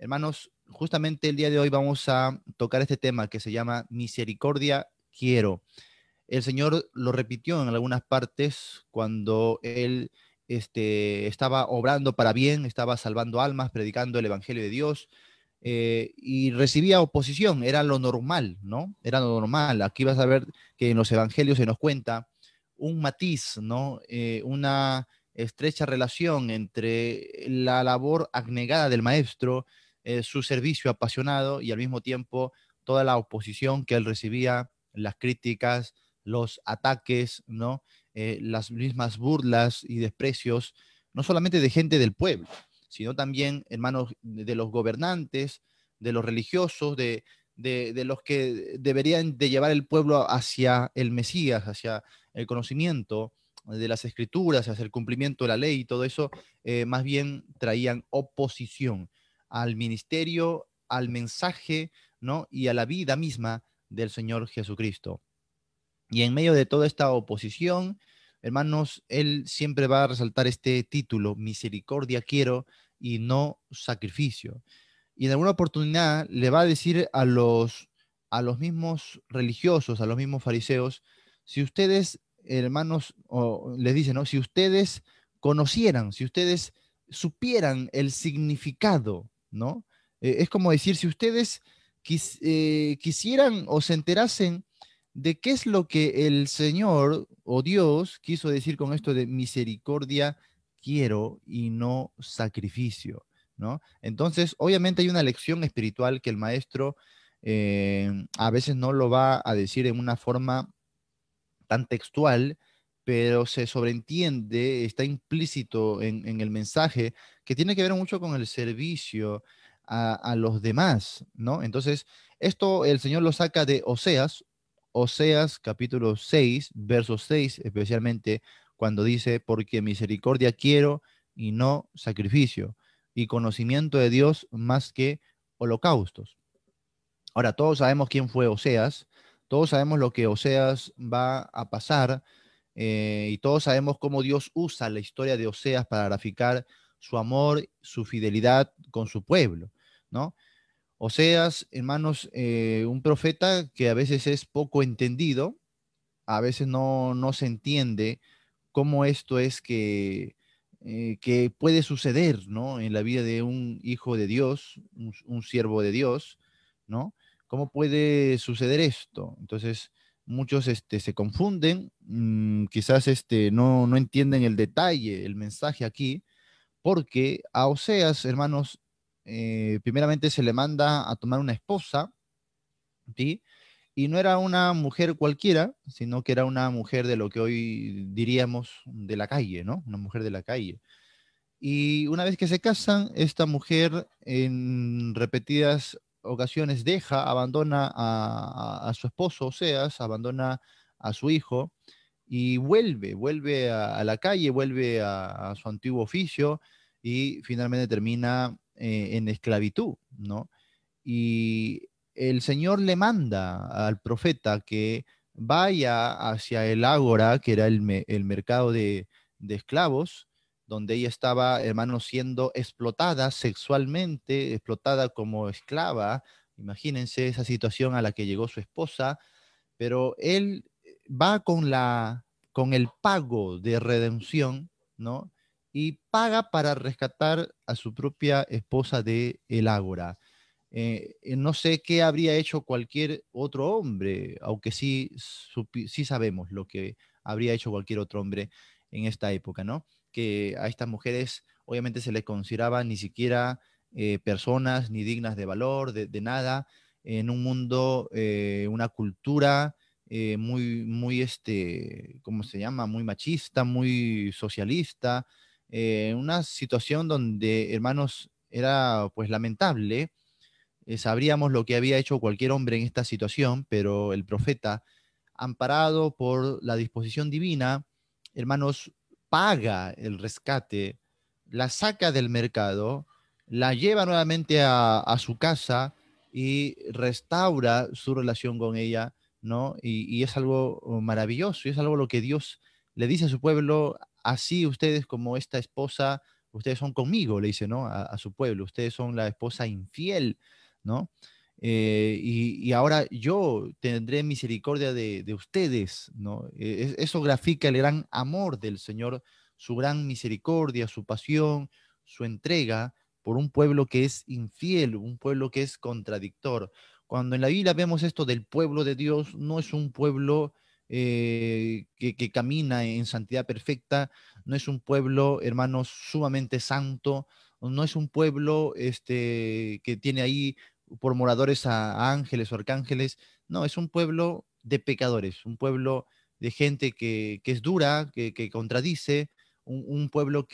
Hermanos, justamente el día de hoy vamos a tocar este tema que se llama Misericordia quiero. El Señor lo repitió en algunas partes cuando Él estaba obrando para bien, estaba salvando almas, predicando el Evangelio de Dios, y recibía oposición, era lo normal, ¿no? Era lo normal. Aquí vas a ver que en los Evangelios se nos cuenta un matiz, ¿no? Una estrecha relación entre la labor abnegada del maestro, su servicio apasionado y al mismo tiempo toda la oposición que él recibía, las críticas, los ataques, ¿no? Las mismas burlas y desprecios, no solamente de gente del pueblo, sino también, hermanos, de los gobernantes, de los religiosos, de los que deberían de llevar el pueblo hacia el Mesías, hacia el conocimiento de las escrituras, hacia el cumplimiento de la ley y todo eso, más bien traían oposición al ministerio, al mensaje, ¿no? Y a la vida misma del Señor Jesucristo. Y en medio de toda esta oposición, hermanos, él siempre va a resaltar este título, misericordia quiero y no sacrificio. Y en alguna oportunidad le va a decir a los mismos religiosos, a los mismos fariseos, si ustedes, hermanos, o les dice, ¿no? Si ustedes conocieran, si ustedes supieran el significado, ¿no? Es como decir, si ustedes quisieran o se enterasen de qué es lo que el Señor o Dios quiso decir con esto de misericordia quiero y no sacrificio, ¿no? Entonces, obviamente hay una lección espiritual que el maestro a veces no lo va a decir en una forma tan textual, pero se sobreentiende, está implícito en el mensaje, que tiene que ver mucho con el servicio a los demás, ¿no? Entonces, esto el Señor lo saca de Oseas, Oseas capítulo 6, verso 6, especialmente cuando dice, porque misericordia quiero y no sacrificio, y conocimiento de Dios más que holocaustos. Ahora, todos sabemos quién fue Oseas, todos sabemos lo que Oseas va a pasar, y todos sabemos cómo Dios usa la historia de Oseas para graficar su amor, su fidelidad con su pueblo, ¿no? Oseas, hermanos, un profeta que a veces es poco entendido, a veces no se entiende cómo esto es que puede suceder, ¿no? En la vida de un hijo de Dios, un siervo de Dios, ¿no? ¿Cómo puede suceder esto? Entonces, muchos se confunden, quizás no entienden el detalle, el mensaje aquí, porque a Oseas, hermanos, primeramente se le manda a tomar una esposa, ¿sí? Y no era una mujer cualquiera, sino que era una mujer de lo que hoy diríamos de la calle, ¿no? Una mujer de la calle. Y una vez que se casan, esta mujer en repetidas ocasiones deja, abandona a su esposo, Oseas, abandona a su hijo y vuelve a la calle, vuelve a su antiguo oficio y finalmente termina en esclavitud, ¿no? Y el Señor le manda al profeta que vaya hacia el ágora, que era el mercado de esclavos, donde ella estaba, hermanos, siendo explotada sexualmente, explotada como esclava. Imagínense esa situación a la que llegó su esposa, pero él va con el pago de redención, ¿no? Y paga para rescatar a su propia esposa de el ágora. No sé qué habría hecho cualquier otro hombre, aunque sí sabemos lo que habría hecho cualquier otro hombre en esta época, ¿no? Que a estas mujeres obviamente se les consideraba ni siquiera personas ni dignas de valor, de nada, en un mundo, una cultura muy, ¿cómo se llama? Muy machista, muy socialista, una situación donde, hermanos, era pues lamentable. Sabríamos lo que había hecho cualquier hombre en esta situación, pero el profeta, amparado por la disposición divina, hermanos, paga el rescate, la saca del mercado, la lleva nuevamente a su casa y restaura su relación con ella, ¿no? Y es algo maravilloso, y es algo lo que Dios le dice a su pueblo, así ustedes como esta esposa ustedes son conmigo, le dice, ¿no? A su pueblo, ustedes son la esposa infiel, ¿no? Y ahora yo tendré misericordia de ustedes, ¿no? Eso grafica el gran amor del Señor, su gran misericordia, su pasión, su entrega por un pueblo que es infiel, un pueblo que es contradictor. Cuando en la Biblia vemos esto del pueblo de Dios, no es un pueblo que camina en santidad perfecta, no es un pueblo, hermanos, sumamente santo, no es un pueblo que tiene ahí por moradores a ángeles o arcángeles, no, es un pueblo de pecadores, un pueblo de gente que es dura, que contradice, un pueblo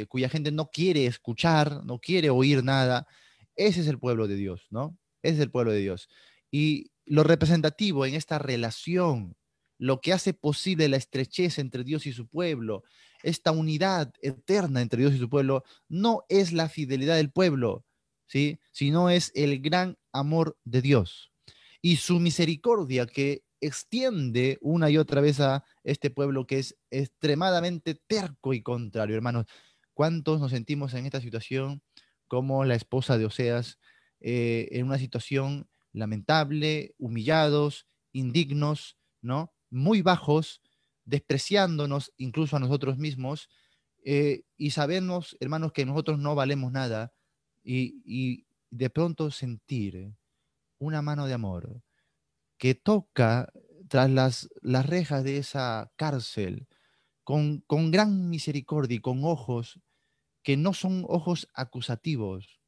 cuya gente no quiere escuchar, no quiere oír nada. Ese es el pueblo de Dios, ¿no? Ese es el pueblo de Dios. Y lo representativo en esta relación, lo que hace posible la estrechez entre Dios y su pueblo, esta unidad eterna entre Dios y su pueblo, no es la fidelidad del pueblo, ¿sí? Sino es el gran amor de Dios y su misericordia que extiende una y otra vez a este pueblo que es extremadamente terco y contrario. Hermanos, ¿cuántos nos sentimos en esta situación como la esposa de Oseas, en una situación lamentable, humillados, indignos, ¿no? Muy bajos, despreciándonos incluso a nosotros mismos, y sabemos, hermanos, que nosotros no valemos nada, y de pronto sentir una mano de amor que toca tras las rejas de esa cárcel con gran misericordia y con ojos que no son ojos acusativos,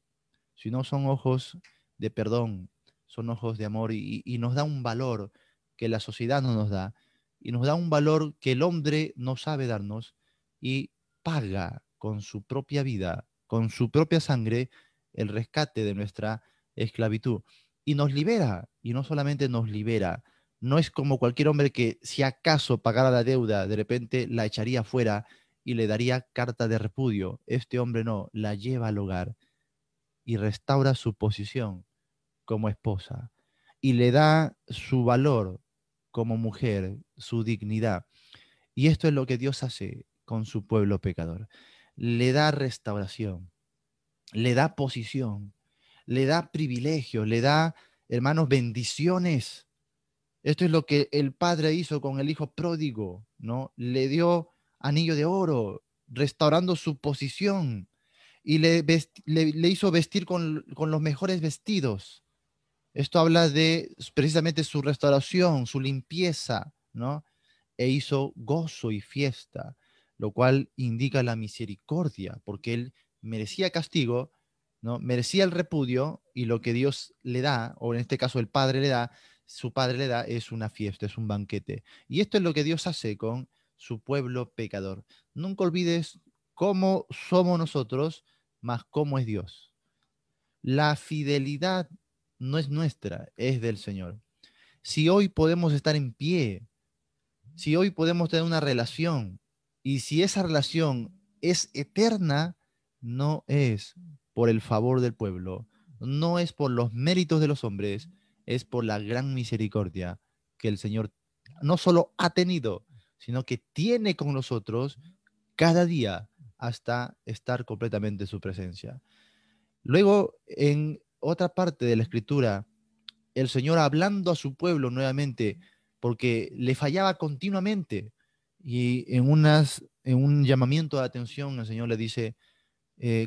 sino son ojos de perdón, son ojos de amor y nos da un valor que la sociedad no nos da y nos da un valor que el hombre no sabe darnos y paga con su propia vida, con su propia sangre, el rescate de nuestra esclavitud. Y nos libera, y no solamente nos libera, no es como cualquier hombre que si acaso pagara la deuda, de repente la echaría fuera y le daría carta de repudio. Este hombre no, la lleva al hogar y restaura su posición como esposa y le da su valor como mujer, su dignidad. Y esto es lo que Dios hace con su pueblo pecador. Le da restauración, le da posición, le da privilegios, le da, hermanos, bendiciones. Esto es lo que el padre hizo con el hijo pródigo, ¿no? Le dio anillo de oro, restaurando su posición y le hizo vestir con los mejores vestidos. Esto habla de precisamente su restauración, su limpieza, ¿no? E hizo gozo y fiesta, lo cual indica la misericordia, porque él merecía castigo, ¿no? Merecía el repudio y lo que Dios le da, o en este caso el Padre le da, su Padre le da, es una fiesta, es un banquete. Y esto es lo que Dios hace con su pueblo pecador. Nunca olvides cómo somos nosotros, más cómo es Dios. La fidelidad no es nuestra, es del Señor. Si hoy podemos estar en pie, si hoy podemos tener una relación y si esa relación es eterna, no es por el favor del pueblo, no es por los méritos de los hombres, es por la gran misericordia que el Señor no solo ha tenido, sino que tiene con nosotros cada día hasta estar completamente en su presencia. Luego, en otra parte de la escritura, el Señor hablando a su pueblo nuevamente, porque le fallaba continuamente, y en un llamamiento de atención, el Señor le dice,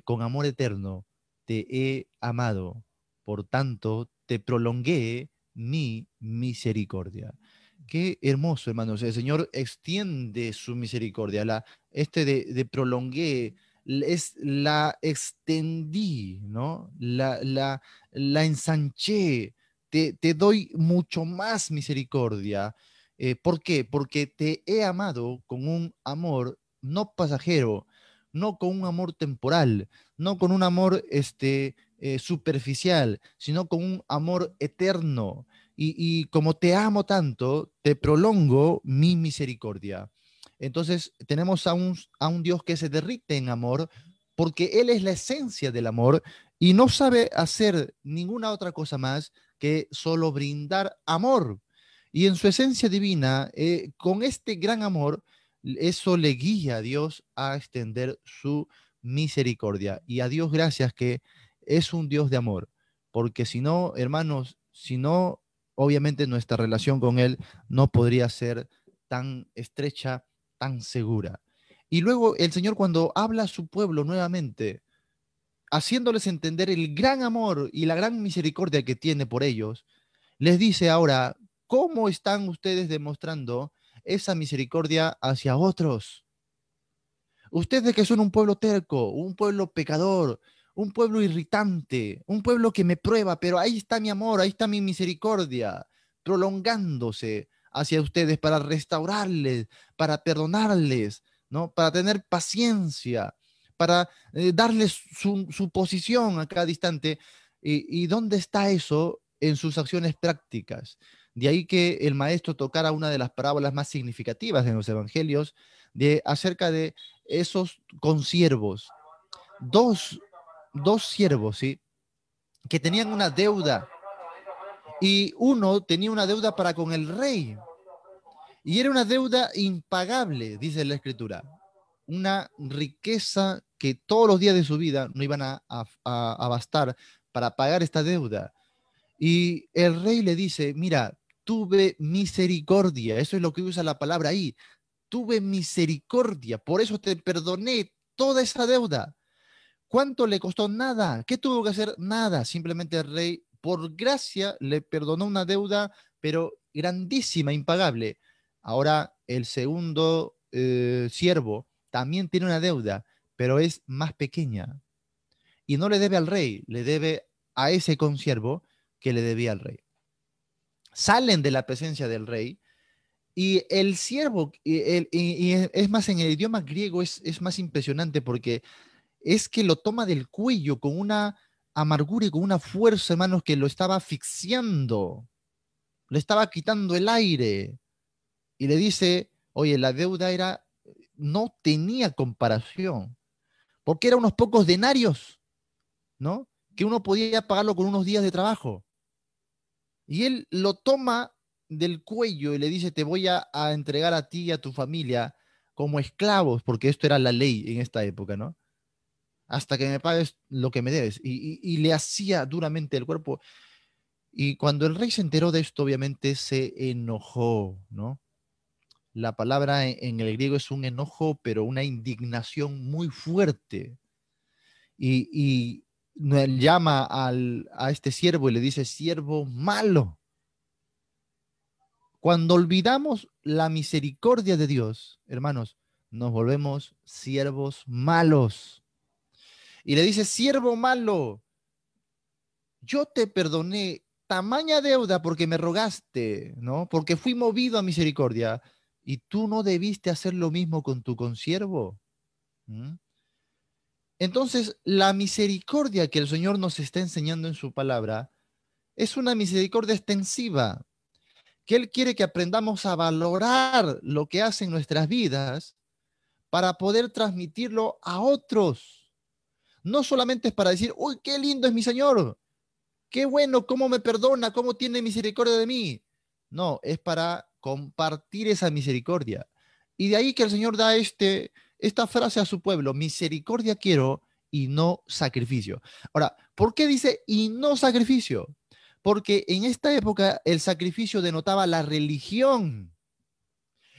con amor eterno te he amado, por tanto te prolongué mi misericordia. Qué hermoso, hermanos. El Señor extiende su misericordia. De prolongué es la extendí, ¿no? La ensanché. Te doy mucho más misericordia. ¿Por qué? Porque te he amado con un amor no pasajero, no con un amor temporal, no con un amor superficial, sino con un amor eterno. Y como te amo tanto, te prolongo mi misericordia. Entonces tenemos a un Dios que se derrite en amor porque Él es la esencia del amor y no sabe hacer ninguna otra cosa más que solo brindar amor. Y en su esencia divina, con este gran amor, eso le guía a Dios a extender su misericordia. Y a Dios gracias que es un Dios de amor, porque si no, hermanos, si no, obviamente nuestra relación con Él no podría ser tan estrecha, tan segura. Y luego el Señor cuando habla a su pueblo nuevamente, haciéndoles entender el gran amor y la gran misericordia que tiene por ellos, les dice ahora, ¿cómo están ustedes demostrando esa misericordia hacia otros? Ustedes que son un pueblo terco, un pueblo pecador, un pueblo irritante, un pueblo que me prueba, pero ahí está mi amor, ahí está mi misericordia, prolongándose hacia ustedes para restaurarles, para perdonarles, ¿no? Para tener paciencia, para darles su posición a cada instante. ¿Y dónde está eso en sus acciones prácticas? De ahí que el maestro tocara una de las parábolas más significativas en los evangelios acerca de esos consiervos, dos, dos siervos, ¿sí? Que tenían una deuda y uno tenía una deuda para con el rey y era una deuda impagable, dice la escritura, una riqueza que todos los días de su vida no iban a bastar para pagar esta deuda. Y el rey le dice, mira, tuve misericordia, eso es lo que usa la palabra ahí, tuve misericordia, por eso te perdoné toda esa deuda. ¿Cuánto le costó? Nada. ¿Qué tuvo que hacer? Nada. Simplemente el rey, por gracia, le perdonó una deuda, pero grandísima, impagable. Ahora el segundo siervo también tiene una deuda, pero es más pequeña. Y no le debe al rey, le debe a ese consiervo que le debía al rey. Salen de la presencia del rey y el siervo, y es más, en el idioma griego es más impresionante porque es que lo toma del cuello con una amargura y con una fuerza, hermanos, que lo estaba asfixiando, le estaba quitando el aire y le dice, oye, la deuda era, no tenía comparación, porque eran unos pocos denarios, ¿no? Que uno podía pagarlo con unos días de trabajo. Y él lo toma del cuello y le dice, te voy a entregar a ti y a tu familia como esclavos, porque esto era la ley en esta época, ¿no? Hasta que me pagues lo que me debes. Y le hacía duramente el cuerpo. Y cuando el rey se enteró de esto, obviamente se enojó, ¿no? La palabra en el griego es un enojo, pero una indignación muy fuerte. Y llama a este siervo y le dice, siervo malo. Cuando olvidamos la misericordia de Dios, hermanos, nos volvemos siervos malos. Y le dice, siervo malo, yo te perdoné tamaña deuda porque me rogaste, ¿no? Porque fui movido a misericordia y tú no debiste hacer lo mismo con tu consiervo. ¿Mm? Entonces, la misericordia que el Señor nos está enseñando en su palabra es una misericordia extensiva, que Él quiere que aprendamos a valorar lo que hace en nuestras vidas para poder transmitirlo a otros. No solamente es para decir, uy, qué lindo es mi Señor, qué bueno, cómo me perdona, cómo tiene misericordia de mí. No, es para compartir esa misericordia. Y de ahí que el Señor da esta frase a su pueblo, misericordia quiero y no sacrificio. Ahora, ¿por qué dice y no sacrificio? Porque en esta época el sacrificio denotaba la religión.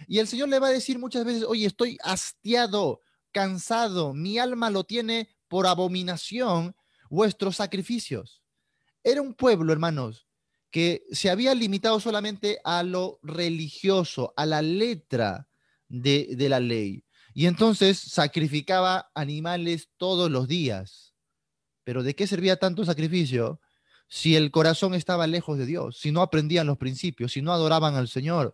Y el Señor le va a decir muchas veces, oye, estoy hastiado, cansado, mi alma lo tiene por abominación vuestros sacrificios. Era un pueblo, hermanos, que se había limitado solamente a lo religioso, a la letra de la ley. Y entonces sacrificaba animales todos los días. Pero ¿de qué servía tanto sacrificio si el corazón estaba lejos de Dios, si no aprendían los principios, si no adoraban al Señor?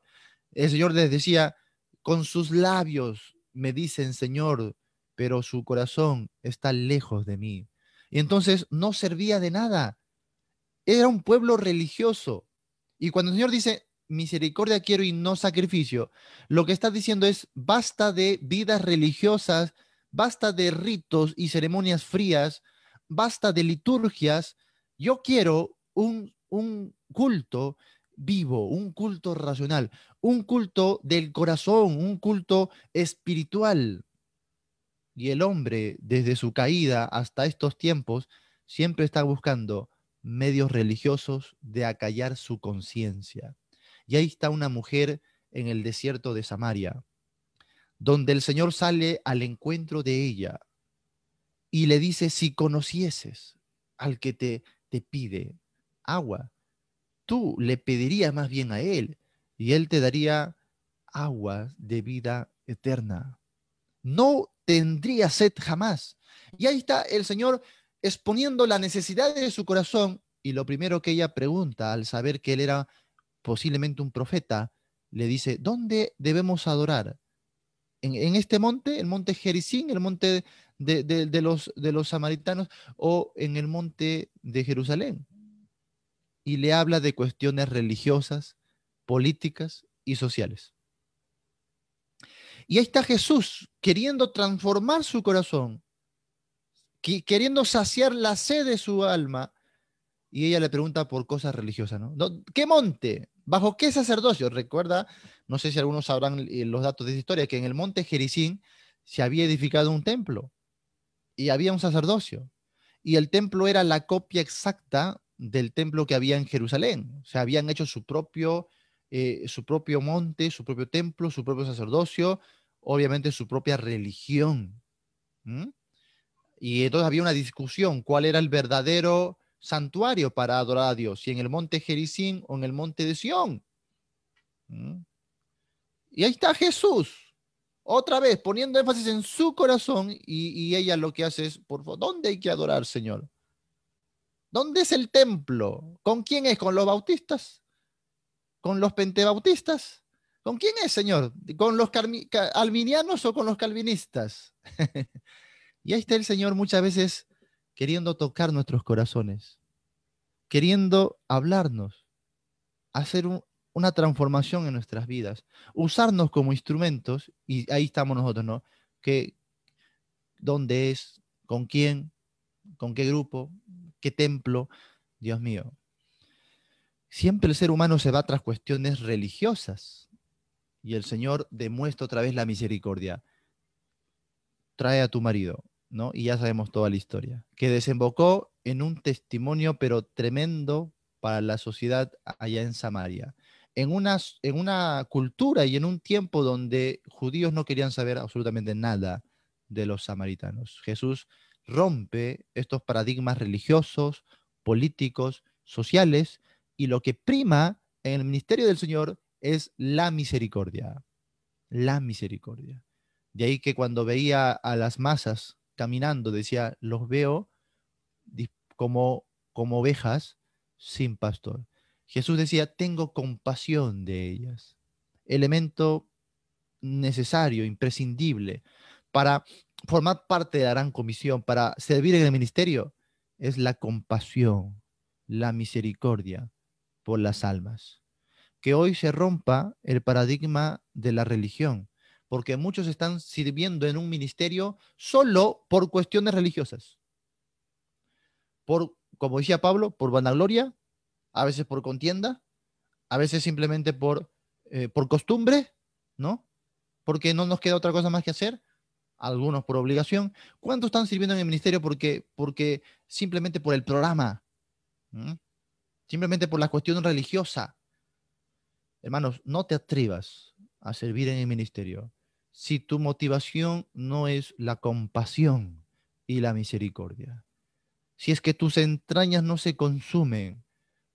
El Señor les decía, con sus labios me dicen Señor, pero su corazón está lejos de mí. Y entonces no servía de nada. Era un pueblo religioso. Y cuando el Señor dice, misericordia quiero y no sacrificio, lo que está diciendo es, basta de vidas religiosas, basta de ritos y ceremonias frías, basta de liturgias. Yo quiero un culto vivo, un culto racional, un culto del corazón, un culto espiritual. Y el hombre, desde su caída hasta estos tiempos, siempre está buscando medios religiosos de acallar su conciencia. Y ahí está una mujer en el desierto de Samaria, donde el Señor sale al encuentro de ella y le dice, si conocieses al que te pide agua, tú le pedirías más bien a él y él te daría agua de vida eterna. No tendría sed jamás. Y ahí está el Señor exponiendo la necesidad de su corazón y lo primero que ella pregunta al saber que él era posiblemente un profeta, le dice, ¿dónde debemos adorar? En este monte, el monte Gerizim, el monte de los samaritanos o en el monte de Jerusalén. Y le habla de cuestiones religiosas, políticas y sociales. Y ahí está Jesús queriendo transformar su corazón, queriendo saciar la sed de su alma. Y ella le pregunta por cosas religiosas, ¿no? ¿Qué monte? ¿Bajo qué sacerdocio? Recuerda, no sé si algunos sabrán los datos de esta historia, que en el monte Gerizim se había edificado un templo y había un sacerdocio. Y el templo era la copia exacta del templo que había en Jerusalén. O sea, habían hecho su propio monte, su propio templo, su propio sacerdocio, obviamente su propia religión. ¿Mm? Y entonces había una discusión, cuál era el verdadero santuario para adorar a Dios, si en el monte Gerizim o en el monte de Sión. ¿Mm? Y ahí está Jesús, otra vez poniendo énfasis en su corazón y ella lo que hace es, por favor, ¿dónde hay que adorar, Señor? ¿Dónde es el templo? ¿Con quién es? ¿Con los bautistas? ¿Con los pentebautistas? ¿Con quién es, Señor? ¿Con los albinianos o con los calvinistas? Y ahí está el Señor muchas veces queriendo tocar nuestros corazones, queriendo hablarnos, hacer una transformación en nuestras vidas, usarnos como instrumentos, y ahí estamos nosotros, ¿no? Que, ¿dónde es? ¿Con quién? ¿Con qué grupo? ¿Qué templo? Dios mío. Siempre el ser humano se va tras cuestiones religiosas y el Señor demuestra otra vez la misericordia. Trae a tu marido, ¿no? Y ya sabemos toda la historia, que desembocó en un testimonio pero tremendo para la sociedad allá en Samaria, en una cultura y en un tiempo donde judíos no querían saber absolutamente nada de los samaritanos. Jesús rompe estos paradigmas religiosos, políticos, sociales, y lo que prima en el ministerio del Señor es la misericordia, la misericordia. De ahí que cuando veía a las masas caminando, decía, los veo como, como ovejas sin pastor. Jesús decía, tengo compasión de ellas. Elemento necesario, imprescindible para formar parte de la gran comisión, para servir en el ministerio, es la compasión, la misericordia por las almas. Que hoy se rompa el paradigma de la religión, porque muchos están sirviendo en un ministerio solo por cuestiones religiosas, por, como decía Pablo, por vanagloria, a veces por contienda, a veces simplemente por costumbre, ¿no? Porque no nos queda otra cosa más que hacer, algunos por obligación. ¿Cuántos están sirviendo en el ministerio porque simplemente por el programa? ¿Mm? Simplemente por la cuestión religiosa. Hermanos, no te atrevas a servir en el ministerio si tu motivación no es la compasión y la misericordia. Si es que tus entrañas no se consumen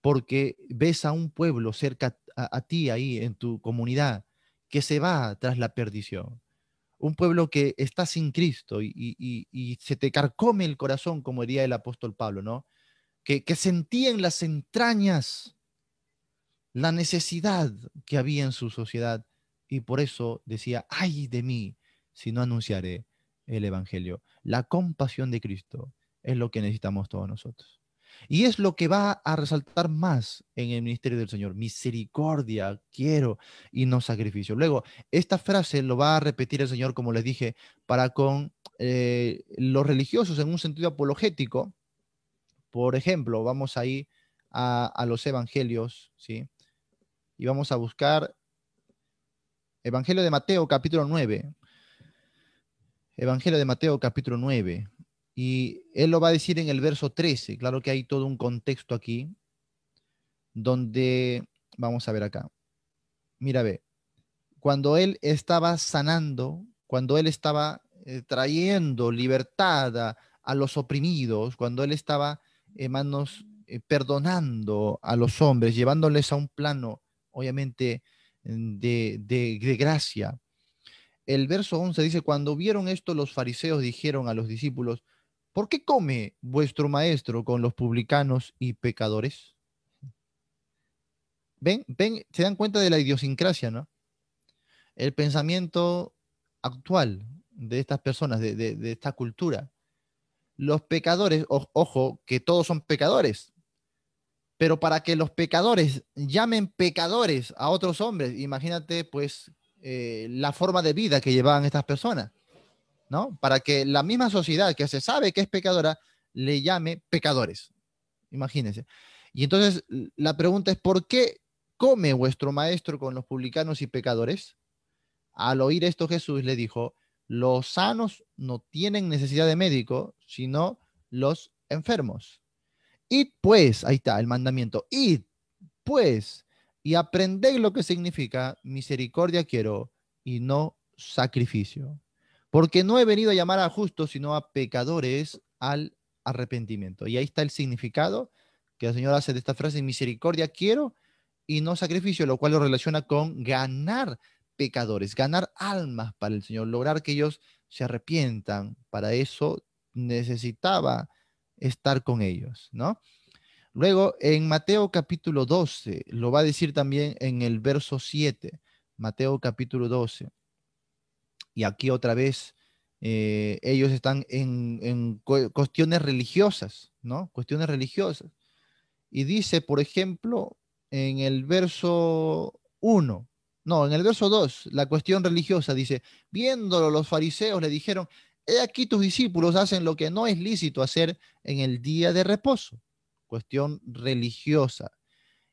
porque ves a un pueblo cerca a ti ahí en tu comunidad que se va tras la perdición, un pueblo que está sin Cristo y se te carcome el corazón, como diría el apóstol Pablo, ¿no? Que sentía en las entrañas la necesidad que había en su sociedad y por eso decía, ay de mí si no anunciaré el Evangelio. La compasión de Cristo es lo que necesitamos todos nosotros. Y es lo que va a resaltar más en el ministerio del Señor. Misericordia quiero y no sacrificio. Luego, esta frase lo va a repetir el Señor, como les dije, para con los religiosos en un sentido apologético. Por ejemplo, vamos ahí a los evangelios, ¿sí? Y vamos a buscar Evangelio de Mateo, capítulo 9. Evangelio de Mateo capítulo 9. Y él lo va a decir en el verso 13. Claro que hay todo un contexto aquí donde, vamos a ver acá. Mira, ve, cuando él estaba sanando, cuando él estaba trayendo libertad a los oprimidos, cuando él estaba, hermanos, perdonando a los hombres, llevándoles a un plano, obviamente, de gracia. El verso 11 dice, cuando vieron esto, los fariseos dijeron a los discípulos, ¿por qué come vuestro maestro con los publicanos y pecadores? Ven, se dan cuenta de la idiosincrasia, ¿no? El pensamiento actual de estas personas, de esta cultura. Los pecadores, ojo, que todos son pecadores, pero para que los pecadores llamen pecadores a otros hombres, imagínate pues la forma de vida que llevaban estas personas, ¿no? Para que la misma sociedad que se sabe que es pecadora le llame pecadores, imagínense. Y entonces la pregunta es, ¿por qué come vuestro maestro con los publicanos y pecadores? Al oír esto, Jesús le dijo, los sanos no tienen necesidad de médico, sino los enfermos. Id pues, ahí está el mandamiento, id pues y aprended lo que significa misericordia quiero y no sacrificio. Porque no he venido a llamar a justos, sino a pecadores al arrepentimiento. Y ahí está el significado que el Señor hace de esta frase, misericordia quiero y no sacrificio, lo cual lo relaciona con ganar pecadores, ganar almas para el Señor, lograr que ellos se arrepientan. Para eso necesitaba estar con ellos, ¿no? Luego, en Mateo capítulo 12, lo va a decir también en el verso 7, Mateo capítulo 12. Y aquí otra vez ellos están en cuestiones religiosas, ¿no? Cuestiones religiosas. Y dice, por ejemplo, en el verso 1, no, en el verso 2, la cuestión religiosa dice, viéndolo los fariseos le dijeron, he aquí tus discípulos hacen lo que no es lícito hacer en el día de reposo. Cuestión religiosa.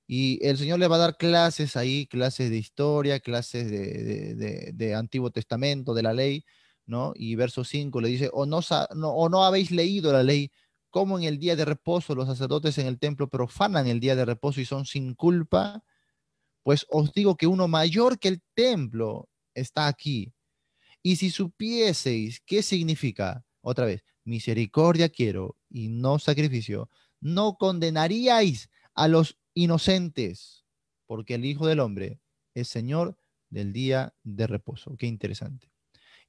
Y el Señor le va a dar clases ahí, clases de historia, clases de Antiguo Testamento, de la ley, ¿no? Y verso 5 le dice, o no habéis leído la ley, como en el día de reposo los sacerdotes en el templo profanan el día de reposo y son sin culpa, pues os digo que uno mayor que el templo está aquí. Y si supieseis qué significa, otra vez, misericordia quiero y no sacrificio, no condenaríais a los inocentes, porque el Hijo del Hombre es Señor del día de reposo. Qué interesante.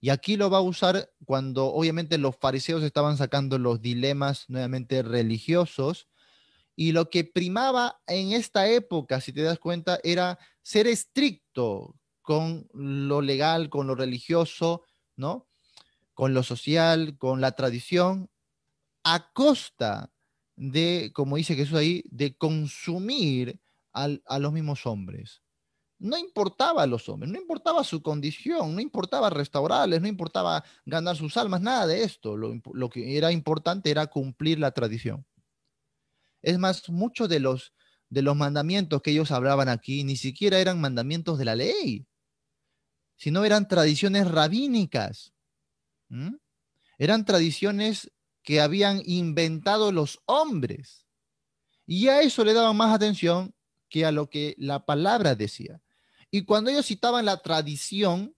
Y aquí lo va a usar cuando obviamente los fariseos estaban sacando los dilemas nuevamente religiosos y lo que primaba en esta época, si te das cuenta, era ser estricto con lo legal, con lo religioso, ¿no? Con lo social, con la tradición, a costa de, como dice Jesús ahí, de consumir a los mismos hombres. No importaba a los hombres, no importaba su condición, no importaba restaurarles, no importaba ganar sus almas, nada de esto. Lo que era importante era cumplir la tradición. Es más, muchos de los mandamientos que ellos hablaban aquí ni siquiera eran mandamientos de la ley, sino eran tradiciones rabínicas. ¿Mm? Eran tradiciones que habían inventado los hombres. Y a eso le daban más atención que a lo que la palabra decía. Y cuando ellos citaban la tradición,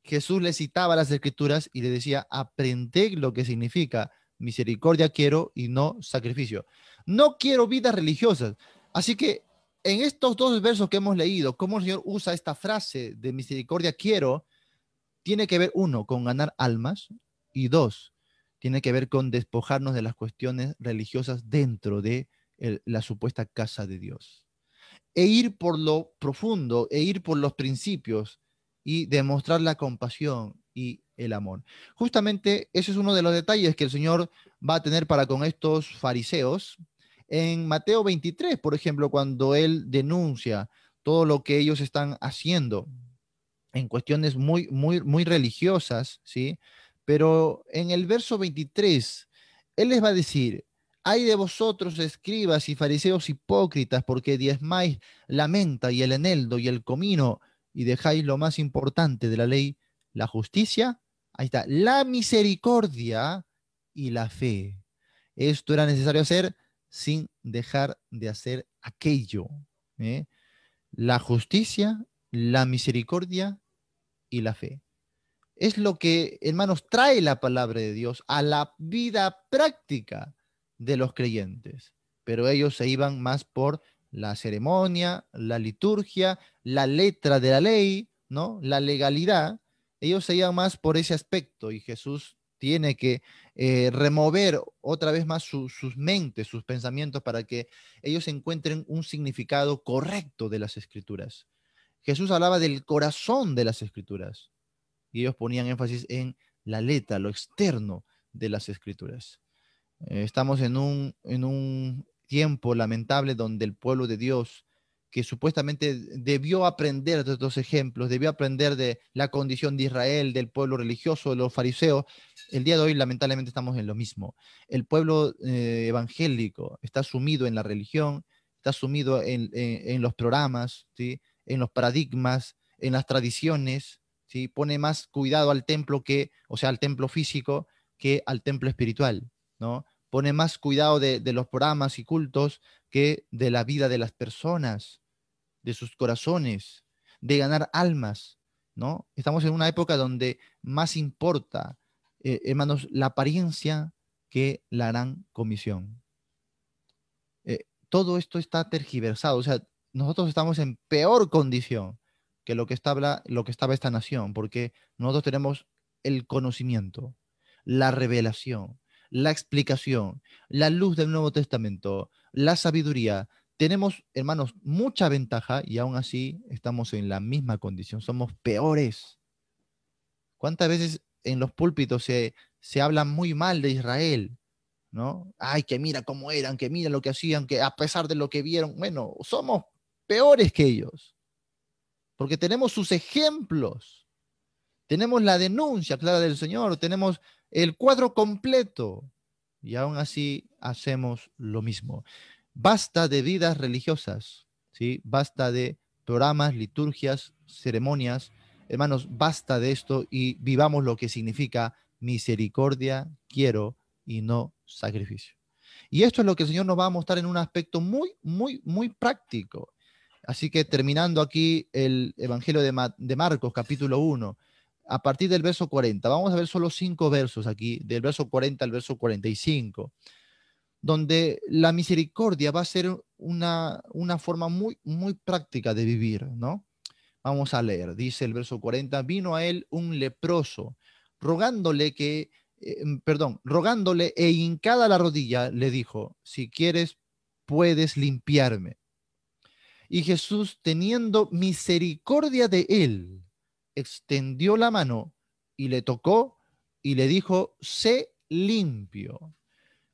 Jesús les citaba las escrituras y le decía, aprended lo que significa misericordia quiero y no sacrificio. No quiero vidas religiosas. Así que en estos dos versos que hemos leído, cómo el Señor usa esta frase de misericordia quiero, tiene que ver, uno, con ganar almas y dos, tiene que ver con despojarnos de las cuestiones religiosas dentro de la supuesta casa de Dios. E ir por lo profundo, e ir por los principios y demostrar la compasión y el amor. Justamente ese es uno de los detalles que el Señor va a tener para con estos fariseos. En Mateo 23, por ejemplo, cuando Él denuncia todo lo que ellos están haciendo en cuestiones muy religiosas, ¿sí? Pero en el verso 23, Él les va a decir, ay de vosotros, escribas y fariseos hipócritas, porque diezmáis la menta y el eneldo y el comino y dejáis lo más importante de la ley, la justicia, Ahí está, la misericordia y la fe. Esto era necesario hacer sin dejar de hacer aquello. ¿Eh? La justicia, la misericordia y la fe. Es lo que, hermanos, trae la palabra de Dios a la vida práctica de los creyentes. Pero ellos se iban más por la ceremonia, la liturgia, la letra de la ley, ¿no? La legalidad. Ellos se iban más por ese aspecto y Jesús tiene que remover otra vez más sus mentes, sus pensamientos, para que ellos encuentren un significado correcto de las escrituras. Jesús hablaba del corazón de las escrituras y ellos ponían énfasis en la letra, lo externo de las escrituras. Estamos en un tiempo lamentable donde el pueblo de Dios, que supuestamente debió aprender de estos ejemplos, debió aprender de la condición de Israel, del pueblo religioso, de los fariseos, el día de hoy lamentablemente estamos en lo mismo. El pueblo evangélico está sumido en la religión, está sumido en los programas, ¿sí? En los paradigmas, en las tradiciones, ¿sí? Pone más cuidado al templo que, o sea, al templo físico que al templo espiritual, ¿no? Pone más cuidado de los programas y cultos que de la vida de las personas, de sus corazones, de ganar almas, ¿no? Estamos en una época donde más importa, hermanos, la apariencia que la gran comisión. Todo esto está tergiversado, o sea, nosotros estamos en peor condición que lo que estaba esta nación, porque nosotros tenemos el conocimiento, la revelación, la explicación, la luz del Nuevo Testamento, la sabiduría. Tenemos, hermanos, mucha ventaja y aún así estamos en la misma condición, somos peores. ¿Cuántas veces en los púlpitos se habla muy mal de Israel? ¿No? Ay, que mira cómo eran, que mira lo que hacían, que a pesar de lo que vieron, bueno, somos peores que ellos, porque tenemos sus ejemplos, tenemos la denuncia clara del Señor, tenemos el cuadro completo y aún así hacemos lo mismo. Basta de vidas religiosas, ¿sí? Basta de programas, liturgias, ceremonias. Hermanos, basta de esto y vivamos lo que significa misericordia, quiero y no sacrificio. Y esto es lo que el Señor nos va a mostrar en un aspecto muy, muy, muy práctico. Así que terminando aquí el Evangelio de Marcos, capítulo 1, a partir del verso 40, vamos a ver solo 5 versos aquí, del verso 40 al verso 45, donde la misericordia va a ser una forma muy, muy práctica de vivir, ¿no? Vamos a leer, dice el verso 40, vino a él un leproso, rogándole rogándole e hincada la rodilla, le dijo, si quieres, puedes limpiarme. Y Jesús, teniendo misericordia de él, extendió la mano y le tocó y le dijo, sé limpio.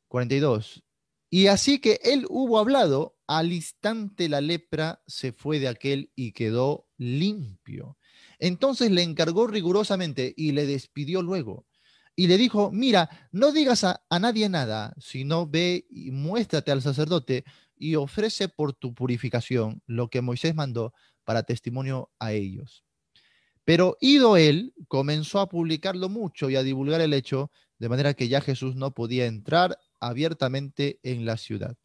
42. Y así que él hubo hablado, al instante la lepra se fue de aquel y quedó limpio. Entonces le encargó rigurosamente y le despidió luego. Y le dijo, mira, no digas a nadie nada, sino ve y muéstrate al sacerdote y ofrece por tu purificación lo que Moisés mandó para testimonio a ellos. Pero ido él, comenzó a publicarlo mucho y a divulgar el hecho, de manera que ya Jesús no podía entrar abiertamente en la ciudad,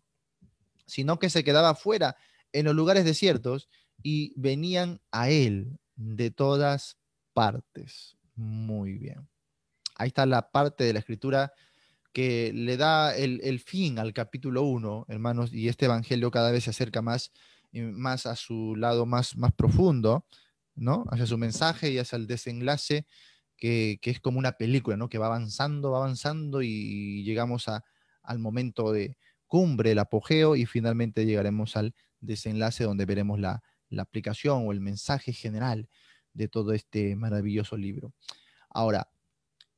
sino que se quedaba fuera en los lugares desiertos y venían a él de todas partes. Muy bien. Ahí está la parte de la escritura que le da el fin al capítulo 1, hermanos, y este evangelio cada vez se acerca más, más a su lado más profundo, ¿no? Hacia su mensaje y hacia el desenlace, que es como una película, ¿no? Que va avanzando y llegamos al momento de cumbre, el apogeo, y finalmente llegaremos al desenlace donde veremos la aplicación o el mensaje general de todo este maravilloso libro. Ahora,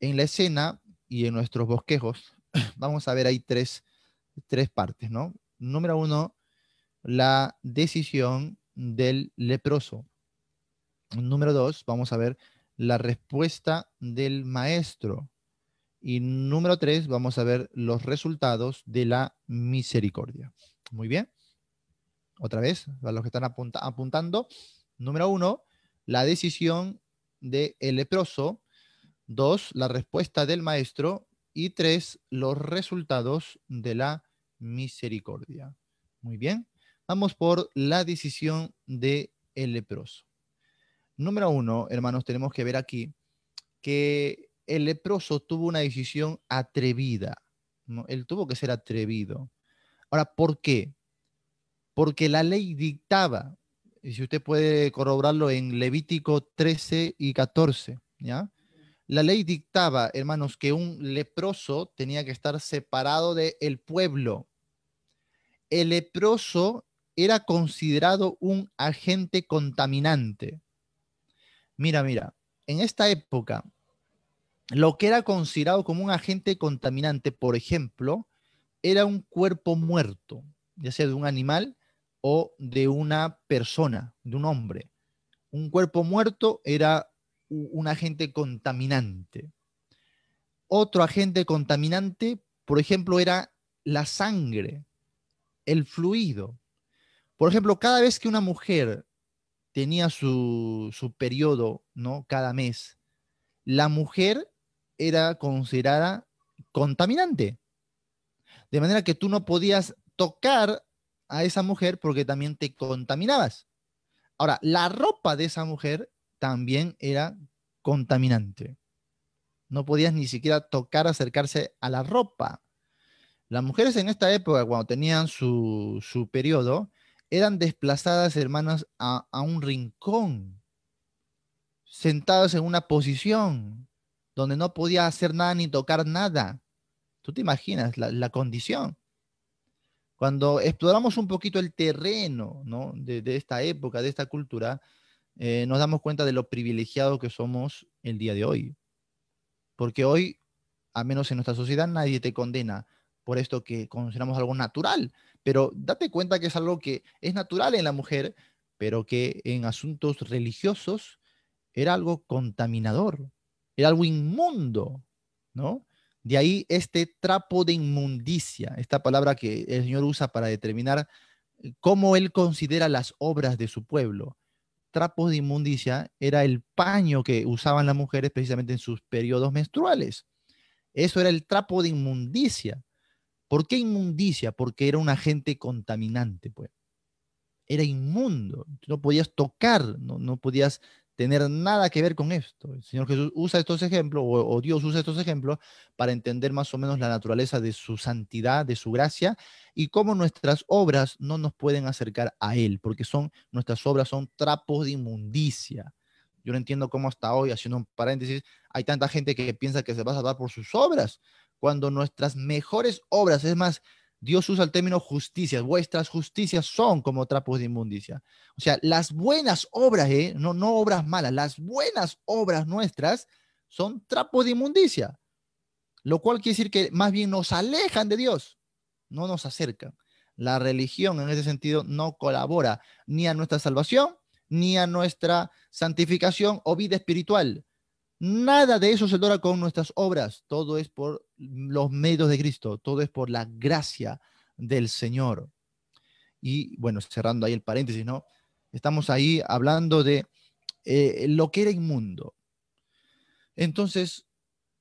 en la escena y en nuestros bosquejos, vamos a ver ahí tres partes, ¿no? Número uno, la decisión del leproso. Número dos, vamos a ver la respuesta del maestro. Y número tres, vamos a ver los resultados de la misericordia. Muy bien. Otra vez, a los que están apuntando. Número uno, la decisión del leproso. 2, la respuesta del maestro. Y 3, los resultados de la misericordia. Muy bien. Vamos por la decisión del leproso. Número 1, hermanos, tenemos que ver aquí que el leproso tuvo una decisión atrevida, ¿no? Él tuvo que ser atrevido. Ahora, ¿por qué? Porque la ley dictaba, y si usted puede corroborarlo en Levítico 13 y 14, ¿ya? La ley dictaba, hermanos, que un leproso tenía que estar separado del pueblo. El leproso era considerado un agente contaminante. Mira, en esta época, lo que era considerado como un agente contaminante, por ejemplo, era un cuerpo muerto, ya sea de un animal o de una persona, de un hombre. Un cuerpo muerto era un agente contaminante. Otro agente contaminante, por ejemplo, era la sangre, el fluido. Por ejemplo, cada vez que una mujer tenía su periodo, ¿no? Cada mes, la mujer era considerada contaminante. De manera que tú no podías tocar a esa mujer porque también te contaminabas. Ahora, la ropa de esa mujer también era contaminante. No podías ni siquiera tocar, acercarse a la ropa. Las mujeres en esta época, cuando tenían su periodo, eran desplazadas, hermanas, a un rincón, sentadas en una posición donde no podía hacer nada ni tocar nada. Tú te imaginas la condición. Cuando exploramos un poquito el terreno, ¿no? de esta época, de esta cultura, nos damos cuenta de lo privilegiado que somos el día de hoy. Porque hoy, al menos en nuestra sociedad, nadie te condena por esto que consideramos algo natural. Pero date cuenta que es algo que es natural en la mujer, pero que en asuntos religiosos era algo contaminador, era algo inmundo, ¿no? De ahí este trapo de inmundicia, esta palabra que el Señor usa para determinar cómo Él considera las obras de su pueblo. Trapos de inmundicia era el paño que usaban las mujeres precisamente en sus periodos menstruales. Eso era el trapo de inmundicia. ¿Por qué inmundicia? Porque era un agente contaminante, pues. Era inmundo. No podías tocar, no podías tener nada que ver con esto. El Señor Jesús usa estos ejemplos, o Dios usa estos ejemplos, para entender más o menos la naturaleza de su santidad, de su gracia, y cómo nuestras obras no nos pueden acercar a Él, porque nuestras obras son trapos de inmundicia. Yo no entiendo cómo hasta hoy, haciendo un paréntesis, hay tanta gente que piensa que se va a salvar por sus obras, cuando nuestras mejores obras, es más, Dios usa el término justicia. Vuestras justicias son como trapos de inmundicia. O sea, las buenas obras, no obras malas, las buenas obras nuestras son trapos de inmundicia. Lo cual quiere decir que más bien nos alejan de Dios, no nos acercan. La religión en ese sentido no colabora ni a nuestra salvación, ni a nuestra santificación o vida espiritual. Nada de eso se logra con nuestras obras, todo es por los medios de Cristo, todo es por la gracia del Señor. Y bueno, cerrando ahí el paréntesis, ¿no? Estamos ahí hablando de lo que era inmundo. Entonces,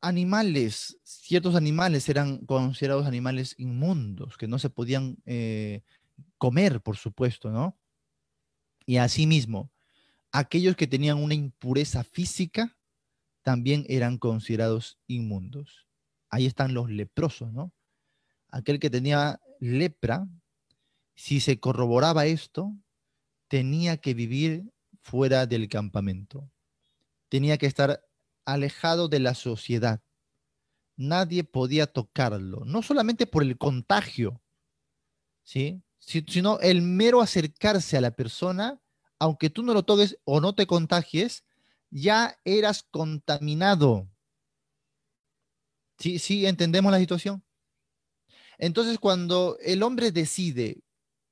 animales, ciertos animales eran considerados animales inmundos, que no se podían comer, por supuesto, ¿no? Y asimismo, aquellos que tenían una impureza física, también eran considerados inmundos. Ahí están los leprosos, ¿no? Aquel que tenía lepra, si se corroboraba esto, tenía que vivir fuera del campamento. Tenía que estar alejado de la sociedad. Nadie podía tocarlo, no solamente por el contagio, ¿sí? Sino el mero acercarse a la persona, aunque tú no lo toques o no te contagies, ya eras contaminado. ¿Sí, sí entendemos la situación? Entonces, cuando el hombre decide,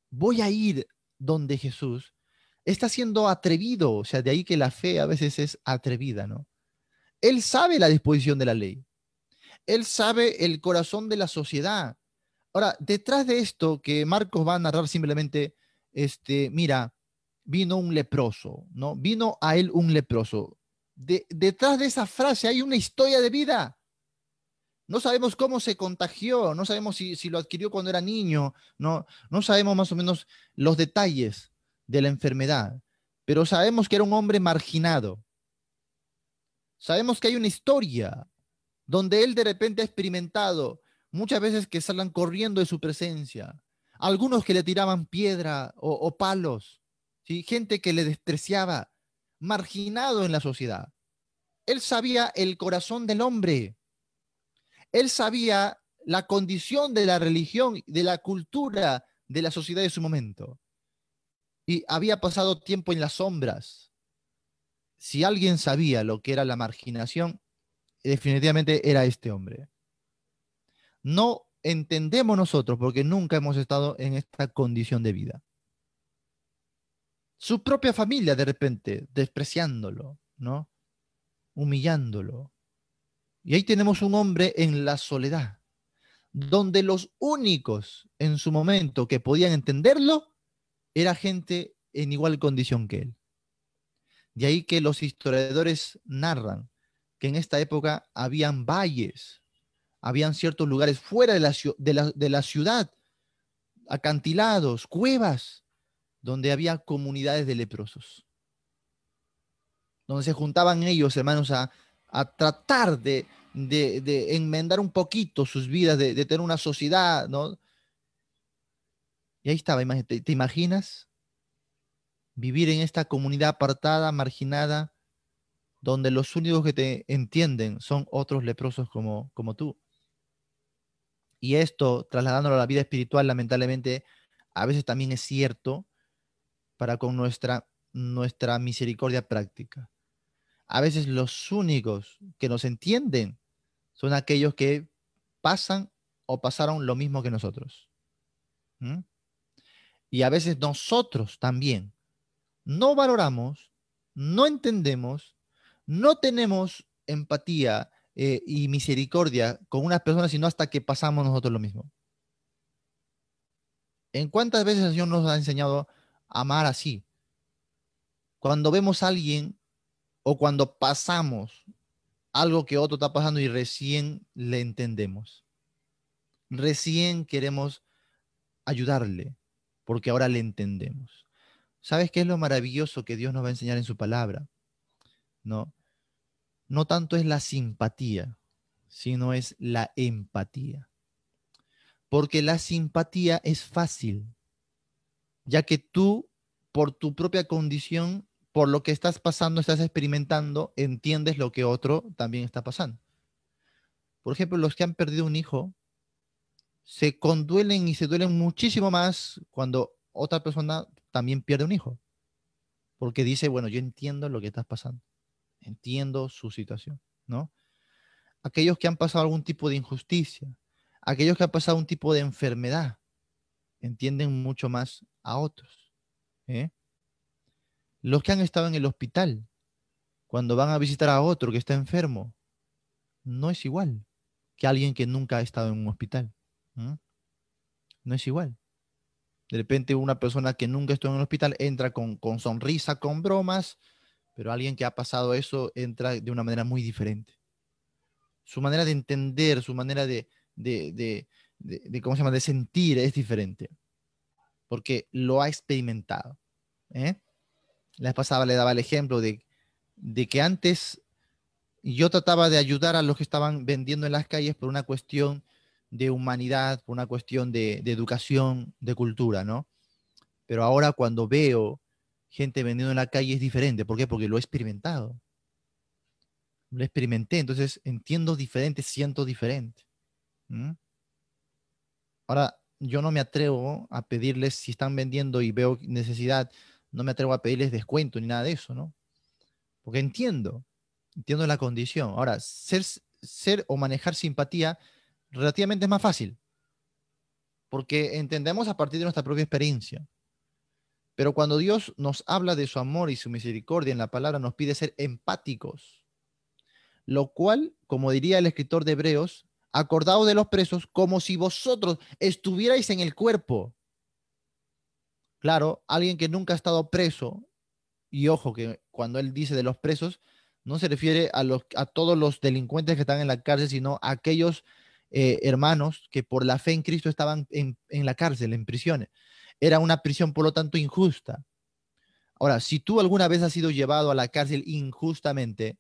voy a ir donde Jesús, está siendo atrevido, o sea, de ahí que la fe a veces es atrevida, ¿no? Él sabe la disposición de la ley, él sabe el corazón de la sociedad. Ahora, detrás de esto que Marcos va a narrar simplemente, mira, vino un leproso, ¿no? Vino a él un leproso. Detrás de esa frase hay una historia de vida. No sabemos cómo se contagió, no sabemos si lo adquirió cuando era niño, no sabemos más o menos los detalles de la enfermedad, pero sabemos que era un hombre marginado. Sabemos que hay una historia donde él de repente ha experimentado muchas veces que salgan corriendo de su presencia, algunos que le tiraban piedra o palos, ¿sí? Gente que le despreciaba, marginado en la sociedad. Él sabía el corazón del hombre. Él sabía la condición de la religión, de la cultura de la sociedad de su momento. Y había pasado tiempo en las sombras. Si alguien sabía lo que era la marginación, definitivamente era este hombre. No entendemos nosotros porque nunca hemos estado en esta condición de vida. Su propia familia de repente despreciándolo, ¿no? Humillándolo. Y ahí tenemos un hombre en la soledad, donde los únicos en su momento que podían entenderlo era gente en igual condición que él. De ahí que los historiadores narran que en esta época habían valles, habían ciertos lugares fuera de la ciudad, acantilados, cuevas, donde había comunidades de leprosos, donde se juntaban ellos, hermanos, a tratar de enmendar un poquito sus vidas, de tener una sociedad, ¿no? Y ahí estaba, imagínate, ¿te imaginas vivir en esta comunidad apartada, marginada, donde los únicos que te entienden son otros leprosos como tú? Y esto, trasladándolo a la vida espiritual, lamentablemente, a veces también es cierto para con nuestra misericordia práctica. A veces los únicos que nos entienden son aquellos que pasan o pasaron lo mismo que nosotros. ¿Mm? Y a veces nosotros también no valoramos, no entendemos, no tenemos empatía y misericordia con unas personas, sino hasta que pasamos nosotros lo mismo. ¿En cuántas veces el Señor nos ha enseñado a amar así? Cuando vemos a alguien o cuando pasamos algo que otro está pasando y recién le entendemos. Recién queremos ayudarle porque ahora le entendemos. ¿Sabes qué es lo maravilloso que Dios nos va a enseñar en su palabra? No, no tanto es la simpatía, sino es la empatía. Porque la simpatía es fácil, ya que tú, por tu propia condición, por lo que estás pasando, estás experimentando, entiendes lo que otro también está pasando. Por ejemplo, los que han perdido un hijo se conduelen y se duelen muchísimo más cuando otra persona también pierde un hijo, porque dice, bueno, yo entiendo lo que estás pasando, entiendo su situación, ¿no? Aquellos que han pasado algún tipo de injusticia, aquellos que han pasado un tipo de enfermedad, entienden mucho más a otros, ¿eh? Los que han estado en el hospital, cuando van a visitar a otro que está enfermo, no es igual que alguien que nunca ha estado en un hospital. ¿Mm? No es igual. De repente una persona que nunca estuvo en un hospital entra con sonrisa, con bromas, pero alguien que ha pasado eso entra de una manera muy diferente. Su manera de entender, su manera de, de, ¿cómo se llama?, de sentir es diferente, porque lo ha experimentado. ¿Eh? La vez pasada le daba el ejemplo de que antes yo trataba de ayudar a los que estaban vendiendo en las calles por una cuestión de humanidad, por una cuestión de educación, de cultura, ¿no? Pero ahora cuando veo gente vendiendo en la calle es diferente. ¿Por qué? Porque lo he experimentado. Lo experimenté, entonces entiendo diferente, siento diferente. ¿Mm? Ahora, yo no me atrevo a pedirles, si están vendiendo y veo necesidad, no me atrevo a pedirles descuento ni nada de eso, ¿no? Porque entiendo la condición. Ahora, ser o manejar simpatía relativamente es más fácil, porque entendemos a partir de nuestra propia experiencia. Pero cuando Dios nos habla de su amor y su misericordia en la palabra, nos pide ser empáticos, lo cual, como diría el escritor de Hebreos, acordaos de los presos como si vosotros estuvierais en el cuerpo. Claro, alguien que nunca ha estado preso, y ojo que cuando él dice de los presos, no se refiere a todos los delincuentes que están en la cárcel, sino a aquellos hermanos que por la fe en Cristo estaban en la cárcel, en prisiones. Era una prisión, por lo tanto, injusta. Ahora, si tú alguna vez has sido llevado a la cárcel injustamente,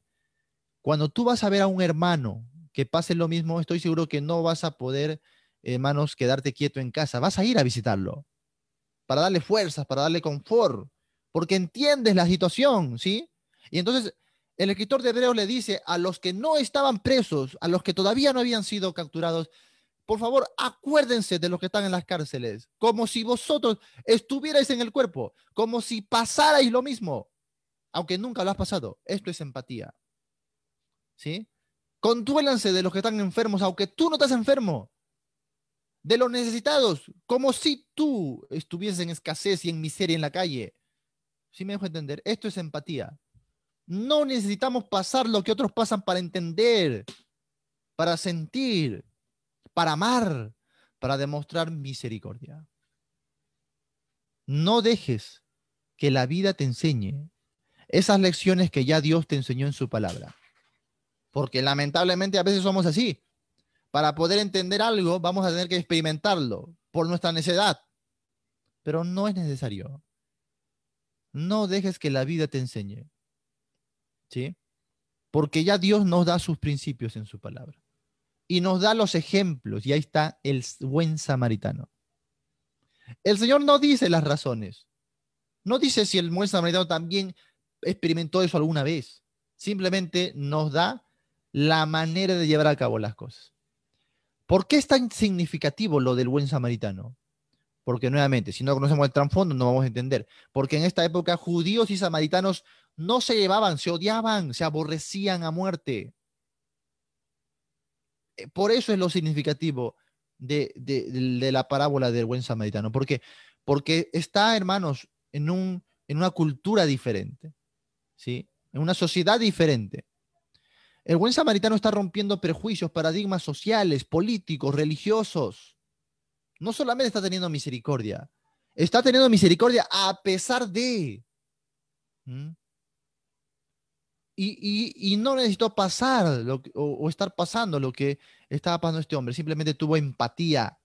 cuando tú vas a ver a un hermano que pase lo mismo, estoy seguro que no vas a poder, hermanos, quedarte quieto en casa. Vas a ir a visitarlo para darle fuerzas, para darle confort, porque entiendes la situación, ¿sí? Y entonces el escritor de Hebreos le dice a los que no estaban presos, a los que todavía no habían sido capturados, por favor, acuérdense de los que están en las cárceles, como si vosotros estuvierais en el cuerpo, como si pasarais lo mismo, aunque nunca lo has pasado. Esto es empatía, ¿sí? Conduélanse de los que están enfermos, aunque tú no estás enfermo, de los necesitados, como si tú estuvieses en escasez y en miseria en la calle. ¿Sí me dejo entender? Esto es empatía. No necesitamos pasar lo que otros pasan para entender, para sentir, para amar, para demostrar misericordia. No dejes que la vida te enseñe esas lecciones que ya Dios te enseñó en su palabra. Porque lamentablemente a veces somos así. Para poder entender algo, vamos a tener que experimentarlo por nuestra necedad. Pero no es necesario. No dejes que la vida te enseñe, ¿sí? Porque ya Dios nos da sus principios en su palabra. Y nos da los ejemplos. Y ahí está el buen samaritano. El Señor no dice las razones. No dice si el buen samaritano también experimentó eso alguna vez. Simplemente nos da la manera de llevar a cabo las cosas. ¿Por qué es tan significativo lo del buen samaritano? Porque nuevamente, si no conocemos el trasfondo, no vamos a entender. Porque en esta época judíos y samaritanos no se llevaban, se odiaban, se aborrecían a muerte. Por eso es lo significativo de la parábola del buen samaritano. ¿Por qué? Porque está, hermanos, en una cultura diferente, ¿sí? En una sociedad diferente. El buen samaritano está rompiendo prejuicios, paradigmas sociales, políticos, religiosos. No solamente está teniendo misericordia a pesar de. ¿Mm? Y no necesitó pasar o estar pasando lo que estaba pasando este hombre, simplemente tuvo empatía.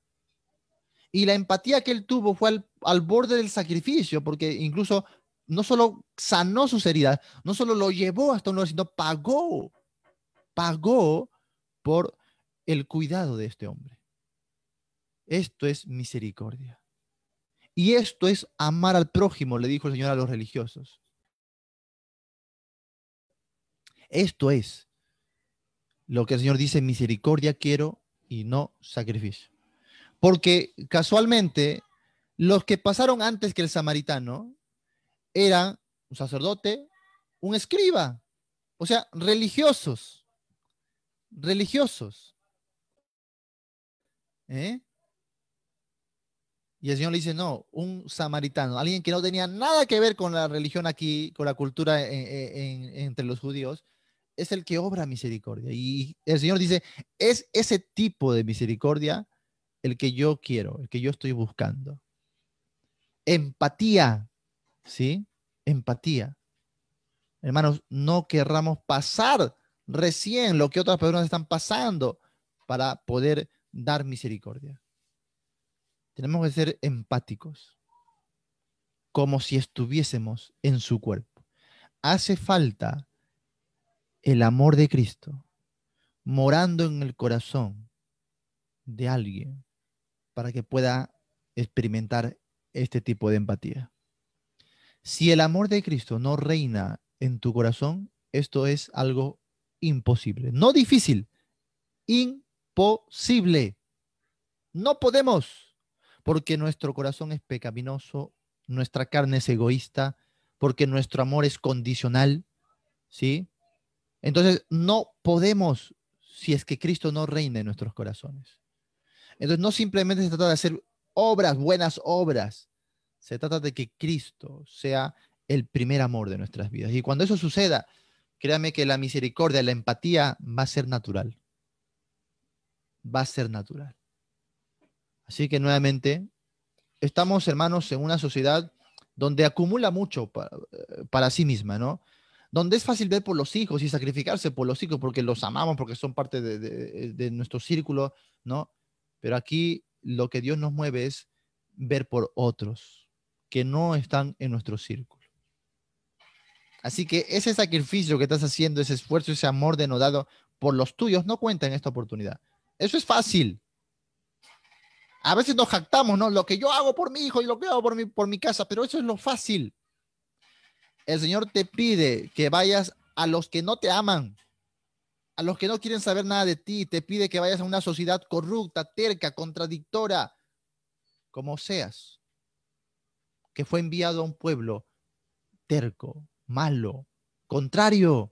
Y la empatía que él tuvo fue al borde del sacrificio, porque incluso no solo sanó sus heridas, no solo lo llevó hasta un lugar, sino pagó por el cuidado de este hombre. Esto es misericordia. Y esto es amar al prójimo, le dijo el Señor a los religiosos. Esto es lo que el Señor dice, misericordia quiero y no sacrificio. Porque casualmente los que pasaron antes que el samaritano eran un sacerdote, un escriba, o sea, religiosos. ¿Eh? Y el Señor le dice, no, un samaritano, alguien que no tenía nada que ver con la religión aquí, con la cultura entre los judíos, es el que obra misericordia. Y el Señor dice, es ese tipo de misericordia el que yo quiero, el que yo estoy buscando. Empatía, ¿sí? Empatía. Hermanos, no querramos pasar recién lo que otras personas están pasando para poder dar misericordia. Tenemos que ser empáticos, como si estuviésemos en su cuerpo. Hace falta el amor de Cristo morando en el corazón de alguien para que pueda experimentar este tipo de empatía. Si el amor de Cristo no reina en tu corazón, esto es algo imposible. No difícil, imposible. No podemos, porque nuestro corazón es pecaminoso, nuestra carne es egoísta, porque nuestro amor es condicional, ¿sí? Entonces, no podemos si es que Cristo no reina en nuestros corazones. Entonces, no simplemente se trata de hacer obras, buenas obras, se trata de que Cristo sea el primer amor de nuestras vidas. Y cuando eso suceda, créame que la misericordia, la empatía va a ser natural. Va a ser natural. Así que nuevamente, estamos, hermanos, en una sociedad donde acumula mucho para sí misma, ¿no? donde es fácil ver por los hijos y sacrificarse por los hijos porque los amamos, porque son parte de nuestro círculo, ¿no? Pero aquí lo que Dios nos mueve es ver por otros que no están en nuestro círculo. Así que ese sacrificio que estás haciendo, ese esfuerzo, ese amor denodado por los tuyos, no cuenta en esta oportunidad. Eso es fácil. A veces nos jactamos, ¿no? Lo que yo hago por mi hijo y lo que hago por mi casa, pero eso es lo fácil. El Señor te pide que vayas a los que no te aman, a los que no quieren saber nada de ti. Te pide que vayas a una sociedad corrupta, terca, contradictora, como seas, que fue enviado a un pueblo terco, malo, contrario.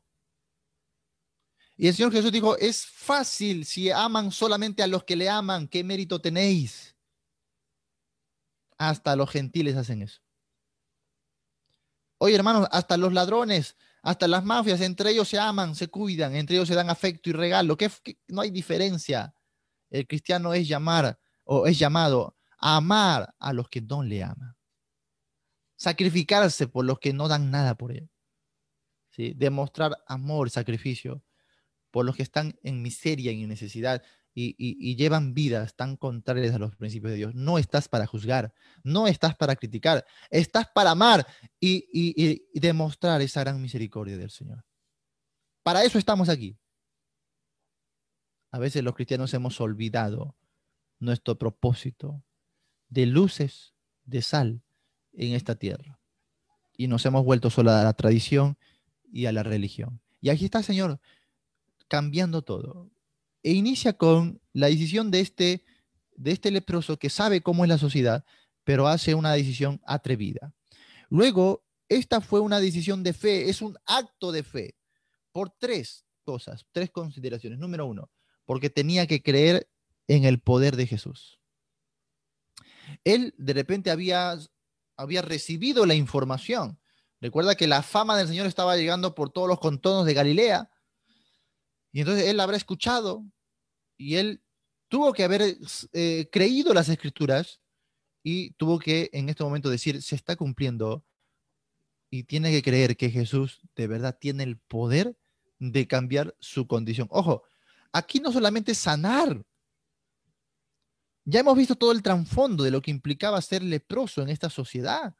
Y el Señor Jesús dijo, es fácil si aman solamente a los que le aman, ¿qué mérito tenéis? Hasta los gentiles hacen eso. Oye, hermanos, hasta los ladrones, hasta las mafias, entre ellos se aman, se cuidan, entre ellos se dan afecto y regalo. No hay diferencia. El cristiano es llamar o es llamado a amar a los que no le aman. Sacrificarse por los que no dan nada por él. ¿Sí? Demostrar amor, sacrificio por los que están en miseria y en necesidad y llevan vidas tan contrarias a los principios de Dios. No estás para juzgar, no estás para criticar, estás para amar y demostrar esa gran misericordia del Señor. Para eso estamos aquí. A veces los cristianos hemos olvidado nuestro propósito de luces de sal en esta tierra y nos hemos vuelto solo a la tradición y a la religión. Y aquí está el Señor cambiando todo. E inicia con la decisión de este leproso que sabe cómo es la sociedad, pero hace una decisión atrevida. Luego, esta fue una decisión de fe, es un acto de fe, por tres cosas, tres consideraciones. Número uno, porque tenía que creer en el poder de Jesús. Él de repente había recibido la información. Recuerda que la fama del Señor estaba llegando por todos los contornos de Galilea, y entonces él habrá escuchado y él tuvo que haber creído las escrituras y tuvo que en este momento decir, se está cumpliendo y tiene que creer que Jesús de verdad tiene el poder de cambiar su condición. Ojo, aquí no solamente sanar, ya hemos visto todo el trasfondo de lo que implicaba ser leproso en esta sociedad.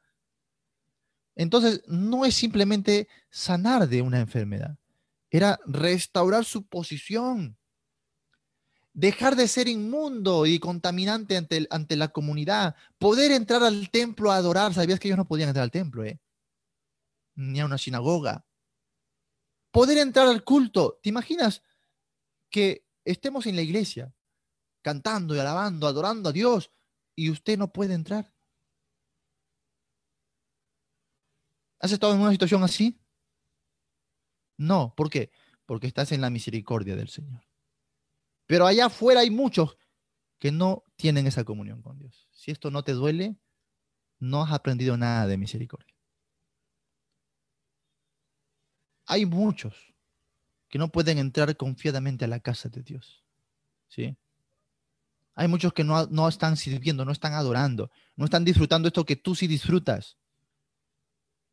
Entonces, no es simplemente sanar de una enfermedad, era restaurar su posición, dejar de ser inmundo y contaminante ante la comunidad, poder entrar al templo a adorar. ¿Sabías que ellos no podían entrar al templo, ni a una sinagoga? Poder entrar al culto. ¿Te imaginas que estemos en la iglesia cantando y alabando, adorando a Dios y usted no puede entrar? ¿Has estado en una situación así? No. ¿Por qué? Porque estás en la misericordia del Señor. Pero allá afuera hay muchos que no tienen esa comunión con Dios. Si esto no te duele, no has aprendido nada de misericordia. Hay muchos que no pueden entrar confiadamente a la casa de Dios. ¿Sí? Hay muchos que no están sirviendo, no están adorando, no están disfrutando esto que tú sí disfrutas.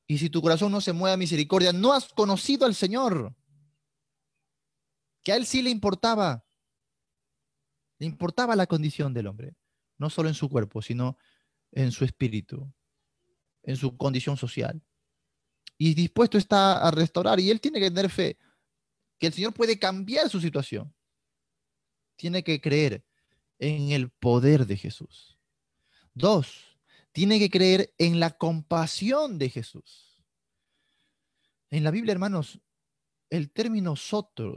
Y si tu corazón no se mueve a misericordia, no has conocido al Señor, que a Él sí le importaba la condición del hombre, no solo en su cuerpo, sino en su espíritu, en su condición social. Y dispuesto está a restaurar, y Él tiene que tener fe, que el Señor puede cambiar su situación. Tiene que creer en el poder de Jesús. Dos, tiene que creer en la compasión de Jesús. En la Biblia, hermanos, el término sótero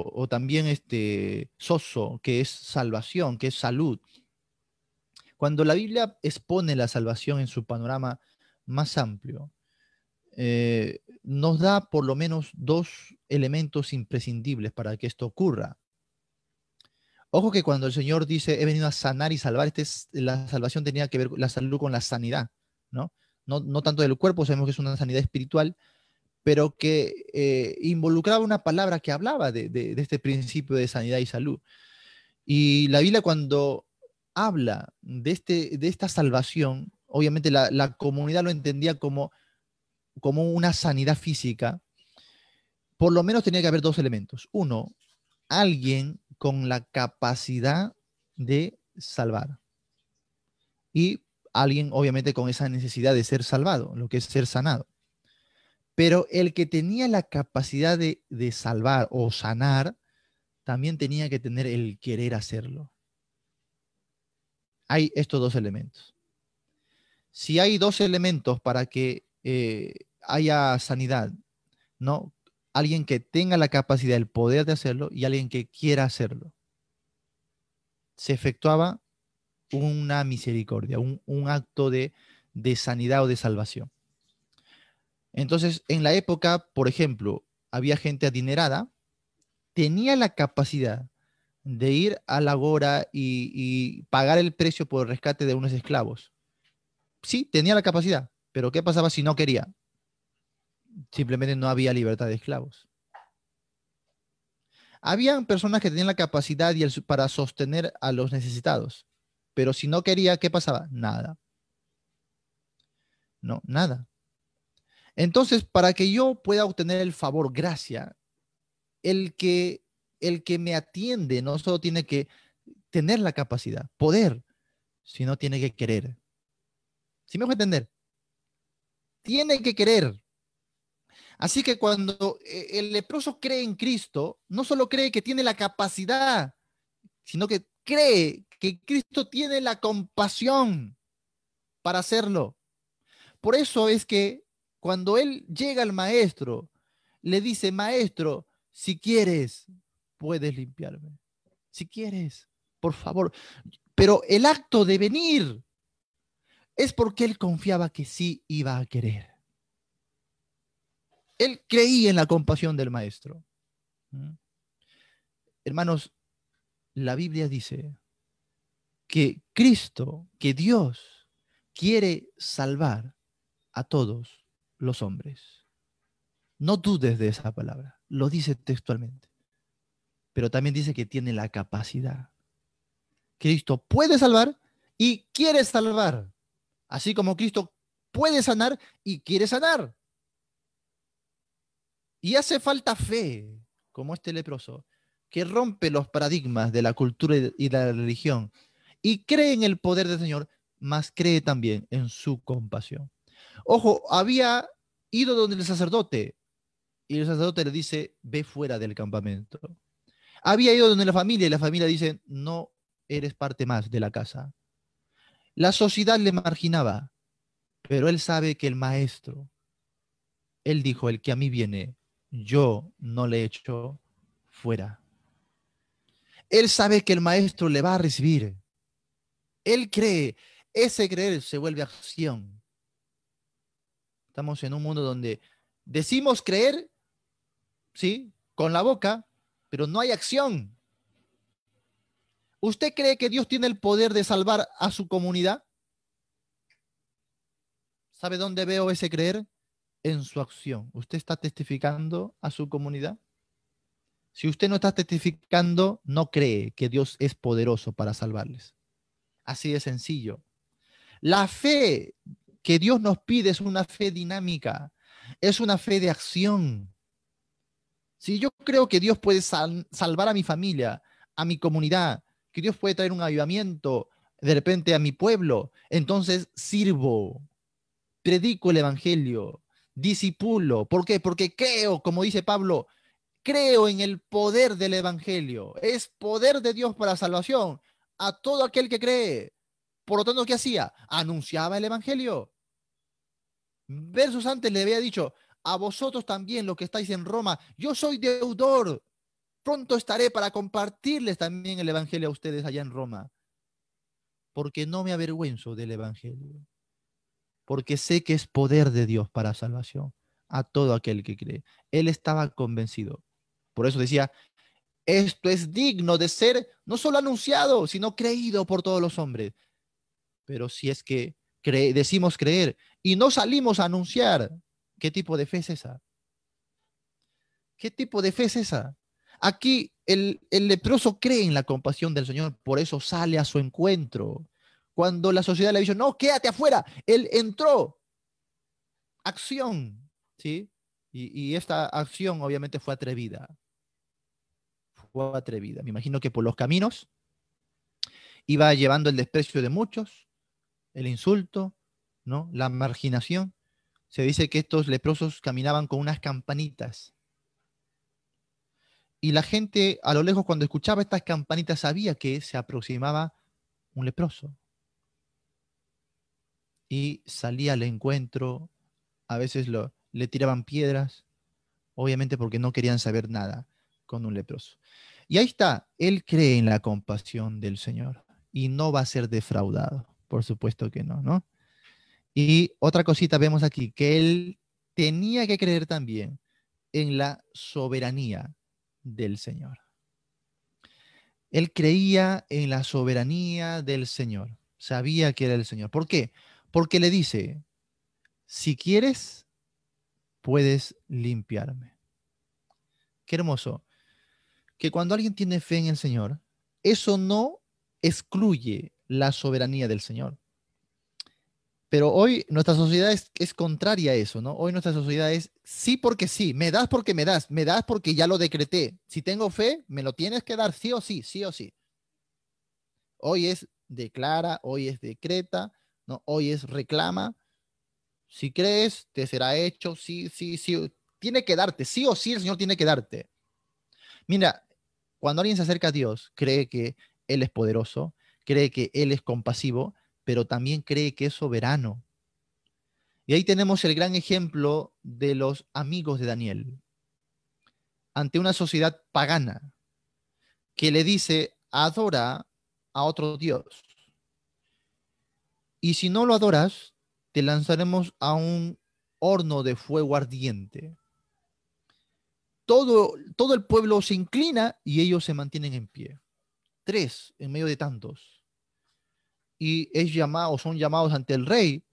o también soso, que es salvación, que es salud. Cuando la Biblia expone la salvación en su panorama más amplio, nos da por lo menos dos elementos imprescindibles para que esto ocurra. Ojo que cuando el Señor dice, he venido a sanar y salvar, la salvación tenía que ver la salud con la sanidad, ¿no? No tanto del cuerpo, sabemos que es una sanidad espiritual, pero que involucraba una palabra que hablaba de este principio de sanidad y salud. Y la Biblia cuando habla de esta salvación, obviamente la comunidad lo entendía como una sanidad física, por lo menos tenía que haber dos elementos. Uno, alguien con la capacidad de salvar. Y alguien, obviamente, con esa necesidad de ser salvado, lo que es ser sanado. Pero el que tenía la capacidad de salvar o sanar, también tenía que tener el querer hacerlo. Hay estos dos elementos. Si hay dos elementos para que haya sanidad, ¿no? Alguien que tenga la capacidad, el poder de hacerlo y alguien que quiera hacerlo. Se efectuaba una misericordia, un acto de sanidad o de salvación. Entonces, en la época, por ejemplo, había gente adinerada, tenía la capacidad de ir a la Gora y pagar el precio por el rescate de unos esclavos. Sí, tenía la capacidad, pero ¿qué pasaba si no quería? Simplemente no había libertad de esclavos. Habían personas que tenían la capacidad para sostener a los necesitados, pero si no quería, ¿qué pasaba? Nada. No, nada. Entonces, para que yo pueda obtener el favor, gracia, el que, el que me atiende no solo tiene que tener la capacidad, poder, sino tiene que querer. ¿Sí me voy a entender? Tiene que querer. Así que cuando el leproso cree en Cristo, no solo cree que tiene la capacidad, sino que cree que Cristo tiene la compasión para hacerlo. Por eso es que cuando él llega al maestro, le dice, maestro, si quieres, puedes limpiarme. Si quieres, por favor. Pero el acto de venir es porque él confiaba que sí iba a querer. Él creía en la compasión del maestro. ¿Mm? Hermanos, la Biblia dice que Cristo, que Dios quiere salvar a todos los hombres. No dudes de esa palabra, lo dice textualmente, pero también dice que tiene la capacidad. Cristo puede salvar y quiere salvar, así como Cristo puede sanar y quiere sanar. Y hace falta fe, como este leproso, que rompe los paradigmas de la cultura y de la religión y cree en el poder del Señor, mas cree también en su compasión. Ojo, había ido donde el sacerdote y el sacerdote le dice, ve fuera del campamento. Había ido donde la familia y la familia dice, no eres parte más de la casa. La sociedad le marginaba, pero él sabe que el maestro, él dijo, el que a mí viene, yo no le echo fuera. Él sabe que el maestro le va a recibir. Él cree, ese creer se vuelve acción. Estamos en un mundo donde decimos creer, sí, con la boca, pero no hay acción. ¿Usted cree que Dios tiene el poder de salvar a su comunidad? ¿Sabe dónde veo ese creer? En su acción. ¿Usted está testificando a su comunidad? Si usted no está testificando, no cree que Dios es poderoso para salvarles. Así de sencillo. La fe que Dios nos pide es una fe dinámica, es una fe de acción. Si yo creo que Dios puede salvar a mi familia, a mi comunidad, que Dios puede traer un avivamiento de repente a mi pueblo, entonces sirvo, predico el evangelio, disipulo. ¿Por qué? Porque creo, como dice Pablo, creo en el poder del evangelio. Es poder de Dios para salvación a todo aquel que cree. Por lo tanto, ¿qué hacía? Anunciaba el evangelio. Versos antes le había dicho, a vosotros también los que estáis en Roma, yo soy deudor. Pronto estaré para compartirles también el evangelio a ustedes allá en Roma, porque no me avergüenzo del evangelio, porque sé que es poder de Dios para salvación a todo aquel que cree. Él estaba convencido. Por eso decía, esto es digno de ser no solo anunciado, sino creído por todos los hombres. Pero si es que decimos creer y no salimos a anunciar, ¿qué tipo de fe es esa? ¿Qué tipo de fe es esa? Aquí el leproso cree en la compasión del Señor, por eso sale a su encuentro. Cuando la sociedad le dijo, no, quédate afuera, él entró. Acción, ¿sí? Y esta acción obviamente fue atrevida. Fue atrevida. Me imagino que por los caminos iba llevando el desprecio de muchos, el insulto, ¿no? La marginación. Se dice que estos leprosos caminaban con unas campanitas. Y la gente a lo lejos cuando escuchaba estas campanitas sabía que se aproximaba un leproso. Y salía al encuentro, a veces le tiraban piedras, obviamente porque no querían saber nada con un leproso. Y ahí está, él cree en la compasión del Señor y no va a ser defraudado, por supuesto que no, ¿no? Y otra cosita vemos aquí, que él tenía que creer también en la soberanía del Señor. Él creía en la soberanía del Señor, sabía que era el Señor. ¿Por qué? Porque le dice, si quieres, puedes limpiarme. Qué hermoso, que cuando alguien tiene fe en el Señor, eso no excluye la soberanía del Señor. Pero hoy nuestra sociedad es contraria a eso, ¿no? Hoy nuestra sociedad es sí porque sí, me das porque me das porque ya lo decreté. Si tengo fe, me lo tienes que dar sí o sí, sí o sí. Hoy es declara, hoy es decreta, ¿no? Hoy es reclama. Si crees, te será hecho, sí, sí, sí. Tiene que darte, sí o sí el Señor tiene que darte. Mira, cuando alguien se acerca a Dios, cree que Él es poderoso, cree que Él es compasivo, pero también cree que es soberano. Y ahí tenemos el gran ejemplo de los amigos de Daniel ante una sociedad pagana que le dice, adora a otro Dios. Y si no lo adoras, te lanzaremos a un horno de fuego ardiente. Todo el pueblo se inclina y ellos se mantienen en pie. Tres en medio de tantos. Y son llamados ante el rey,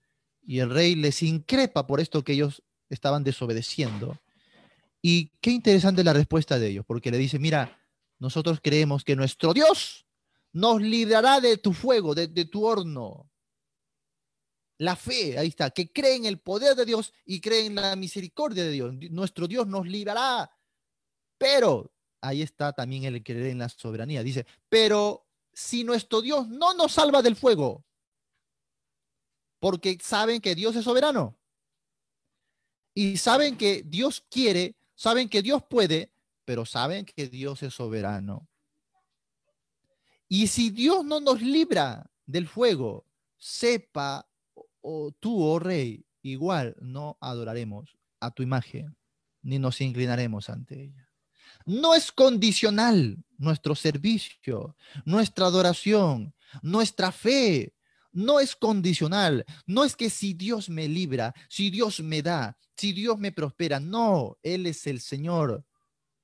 y el rey les increpa por esto que ellos estaban desobedeciendo. Y qué interesante la respuesta de ellos, porque le dice, mira, nosotros creemos que nuestro Dios nos librará de tu fuego, de tu horno. La fe, ahí está, que cree en el poder de Dios y cree en la misericordia de Dios. Nuestro Dios nos librará, pero ahí está también el creer en la soberanía. Dice, pero si nuestro Dios no nos salva del fuego, porque saben que Dios es soberano y saben que Dios quiere, saben que Dios puede, pero saben que Dios es soberano. Y si Dios no nos libra del fuego, sepa, tú, oh rey, igual no adoraremos a tu imagen, ni nos inclinaremos ante ella. No es condicional nuestro servicio, nuestra adoración, nuestra fe. No es condicional. No es que si Dios me libra, si Dios me da, si Dios me prospera. No, Él es el Señor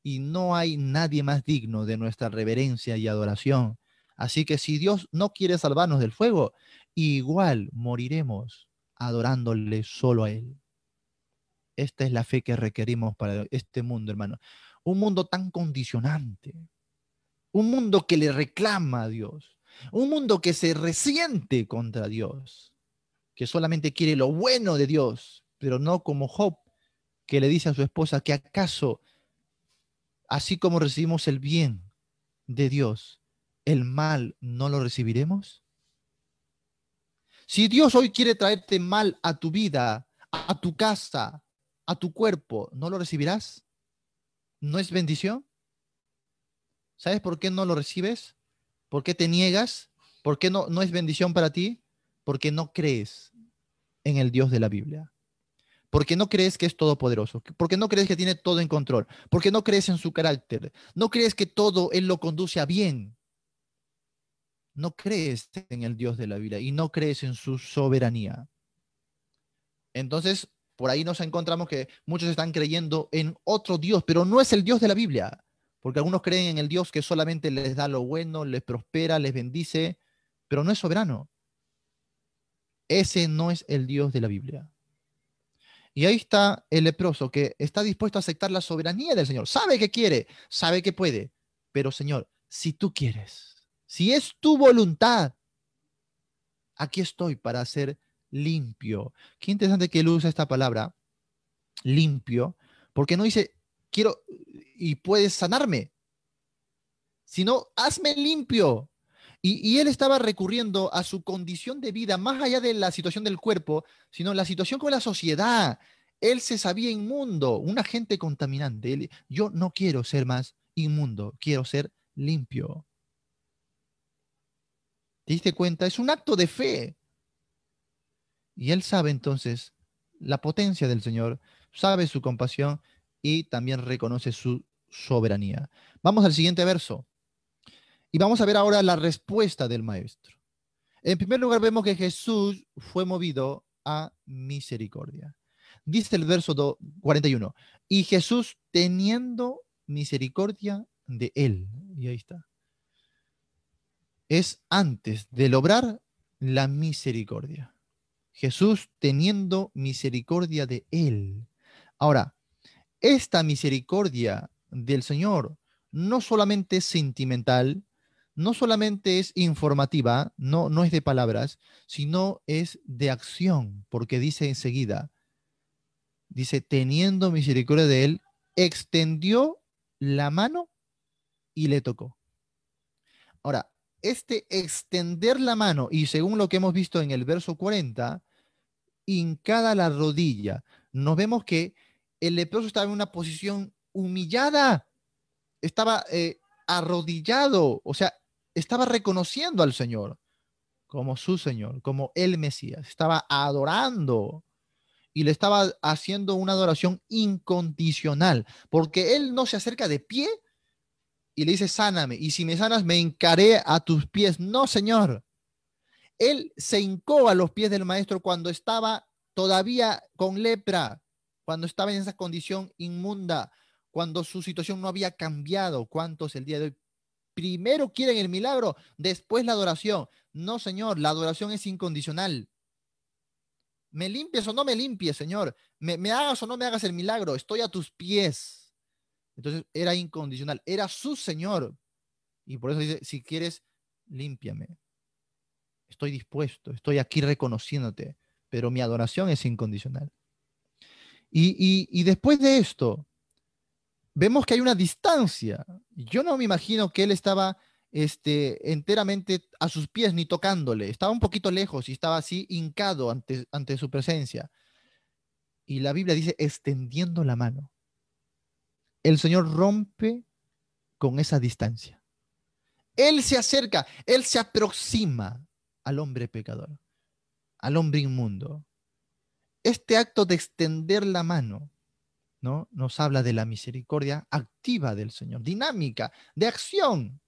y no hay nadie más digno de nuestra reverencia y adoración. Así que si Dios no quiere salvarnos del fuego, igual moriremos adorándole solo a Él. Esta es la fe que requerimos para este mundo, hermano. Un mundo tan condicionante, un mundo que le reclama a Dios, un mundo que se resiente contra Dios, que solamente quiere lo bueno de Dios, pero no como Job, que le dice a su esposa que acaso, así como recibimos el bien de Dios, el mal no lo recibiremos. Si Dios hoy quiere traerte mal a tu vida, a tu casa, a tu cuerpo, ¿no lo recibirás? ¿No es bendición? ¿Sabes por qué no lo recibes? ¿Por qué te niegas? ¿Por qué no es bendición para ti? Porque no crees en el Dios de la Biblia. Porque no crees que es todopoderoso. Porque no crees que tiene todo en control. Porque no crees en su carácter. No crees que todo Él lo conduce a bien. No crees en el Dios de la Biblia y no crees en su soberanía. Entonces, por ahí nos encontramos que muchos están creyendo en otro Dios, pero no es el Dios de la Biblia. Porque algunos creen en el Dios que solamente les da lo bueno, les prospera, les bendice, pero no es soberano. Ese no es el Dios de la Biblia. Y ahí está el leproso que está dispuesto a aceptar la soberanía del Señor. Sabe que quiere, sabe que puede. Pero Señor, si tú quieres, si es tu voluntad, aquí estoy para ser limpio. Qué interesante que él usa esta palabra, limpio, Porque no dice, quiero y puedes sanarme, sino hazme limpio. Y él estaba recurriendo a su condición de vida, más allá de la situación del cuerpo, sino la situación con la sociedad. Él se sabía inmundo, un agente contaminante. Yo no quiero ser más inmundo, quiero ser limpio. ¿Te diste cuenta? Es un acto de fe. Y él sabe entonces la potencia del Señor, sabe su compasión y también reconoce su soberanía. Vamos al siguiente verso y vamos a ver ahora la respuesta del maestro. En primer lugar, vemos que Jesús fue movido a misericordia. Dice el verso 41, y Jesús teniendo misericordia de él. Y ahí está. Es antes de lograr la misericordia. Jesús teniendo misericordia de él. Ahora, esta misericordia del Señor no solamente es sentimental, no solamente es informativa, no es de palabras, sino es de acción, porque dice enseguida, dice, teniendo misericordia de él, extendió la mano y le tocó. Ahora, este extender la mano, y según lo que hemos visto en el verso 40, hincada la rodilla, nos vemos que el leproso estaba en una posición humillada, estaba arrodillado, o sea, estaba reconociendo al Señor como su Señor, como el Mesías, estaba adorando y le estaba haciendo una adoración incondicional, porque él no se acerca de pie y le dice, sáname, y si me sanas me hincaré a tus pies. No, Señor. Él se hincó a los pies del maestro cuando estaba todavía con lepra, cuando estaba en esa condición inmunda, cuando su situación no había cambiado. ¿Cuántos el día de hoy primero quieren el milagro, después la adoración? No, Señor, la adoración es incondicional. Me limpies o no me limpies, Señor. Me hagas o no me hagas el milagro. Estoy a tus pies. Entonces era incondicional. Era su Señor. Y por eso dice, si quieres, límpiame. Estoy dispuesto. Estoy aquí reconociéndote. Pero mi adoración es incondicional. Y después de esto, vemos que hay una distancia. Yo no me imagino que él estaba enteramente a sus pies ni tocándole. Estaba un poquito lejos y estaba así hincado ante su presencia. Y la Biblia dice extendiendo la mano. El Señor rompe con esa distancia. Él se acerca, Él se aproxima al hombre pecador, al hombre inmundo. Este acto de extender la mano, ¿no? Nos habla de la misericordia activa del Señor, dinámica, de acción.